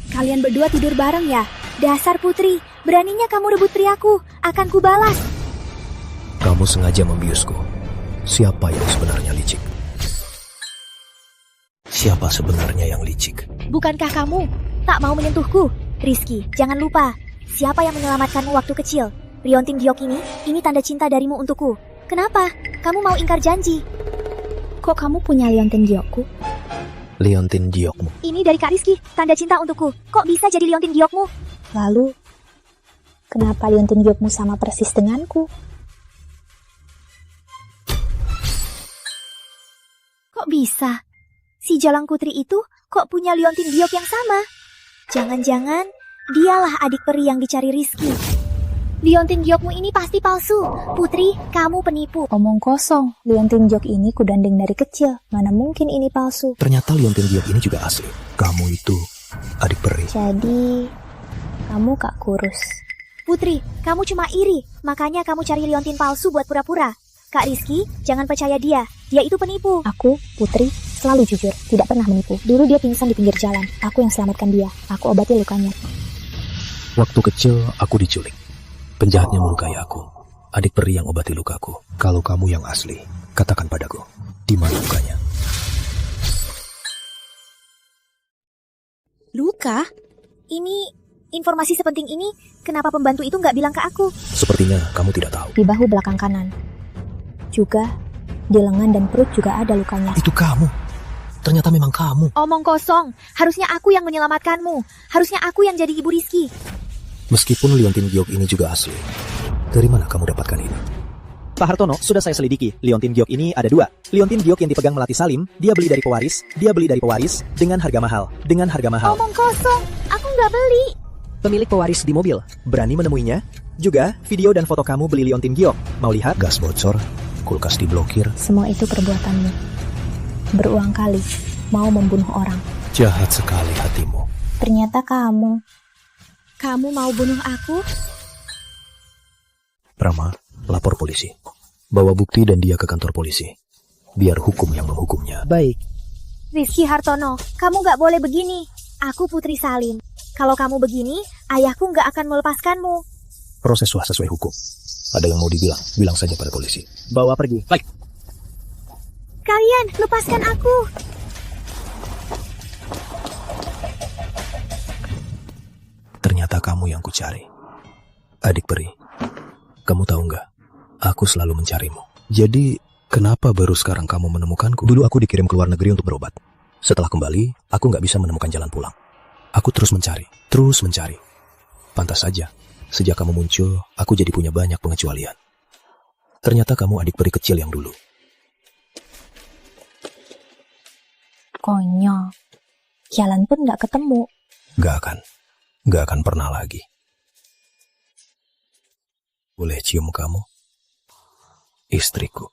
Kalian berdua tidur bareng ya? Dasar Putri, beraninya kamu rebut priaku. Akan kubalas. Kamu sengaja membiusku. Siapa yang sebenarnya licik? Siapa sebenarnya yang licik? Bukankah kamu tak mau menyentuhku? Rizky, jangan lupa. Siapa yang menyelamatkanmu waktu kecil? Liontin giok ini tanda cinta darimu untukku. Kenapa? Kamu mau ingkar janji? Kok kamu punya liontin giokku? Liontin giokmu. Ini dari Kak Rizky, tanda cinta untukku. Kok bisa jadi liontin giokmu? Lalu, Kenapa liontin giokmu sama persis denganku? Kok bisa? Si Jalang Putri itu kok punya liontin giok yang sama? Jangan-jangan dialah adik peri yang dicari Rizky. Liontin giokmu ini pasti palsu. Putri, kamu penipu. Omong kosong, liontin giok ini kudandeng dari kecil. Mana mungkin ini palsu? Ternyata liontin giok ini juga asli. Kamu itu adik peri. Jadi, kamu Kak Kurus. Putri, kamu cuma iri. Makanya kamu cari liontin palsu buat pura-pura. Kak Rizky, jangan percaya dia. Dia itu penipu. Aku, Putri, selalu jujur, tidak pernah menipu. Dulu dia pingsan di pinggir jalan. Aku yang selamatkan dia. Aku obati lukanya. Waktu kecil, aku diculik. Penjahatnya melukai aku. Adik peri yang obati lukaku. Kalau kamu yang asli, katakan padaku, di mana lukanya? Luka? Ini informasi sepenting ini, kenapa pembantu itu nggak bilang ke aku? Sepertinya kamu tidak tahu. Di bahu belakang kanan. Juga, di lengan dan perut juga ada lukanya. Itu kamu. Ternyata memang kamu. Omong kosong. Harusnya aku yang menyelamatkanmu. Harusnya aku yang jadi ibu Rizky. Meskipun liontin giok ini juga asli, dari mana kamu dapatkan ini? Pak Hartono, sudah saya selidiki. Liontin giok ini ada 2. Liontin giok yang dipegang Melati Salim, dia beli dari pewaris dengan harga mahal. Omong kosong. Aku nggak beli. Pemilik pewaris di mobil, berani menemuinya? Juga, video dan foto kamu beli liontin giok. Mau lihat? Gas bocor, kulkas diblokir. Semua itu perbuatanmu. Berulang kali, mau membunuh orang. Jahat sekali hatimu. Ternyata kamu. Kamu mau bunuh aku? Prama, lapor polisi. Bawa bukti dan dia ke kantor polisi. Biar hukum yang menghukumnya. Baik. Rizky Hartono, kamu nggak boleh begini. Aku Putri Salim. Kalau kamu begini, ayahku nggak akan melepaskanmu. Proseslah sesuai hukum. Ada yang mau dibilang, bilang saja pada polisi. Bawa pergi. Baik. Kalian, lepaskan aku. Ternyata kamu yang kucari. Adik peri, kamu tahu nggak? Aku selalu mencarimu. Jadi, kenapa baru sekarang kamu menemukanku? Dulu aku dikirim ke luar negeri untuk berobat. Setelah kembali, aku nggak bisa menemukan jalan pulang. Aku terus mencari. Pantas saja, sejak kamu muncul, aku jadi punya banyak pengecualian. Ternyata kamu adik peri kecil yang dulu. Konyol. Jalan pun nggak ketemu. Gak akan pernah lagi. Boleh cium kamu? Istriku.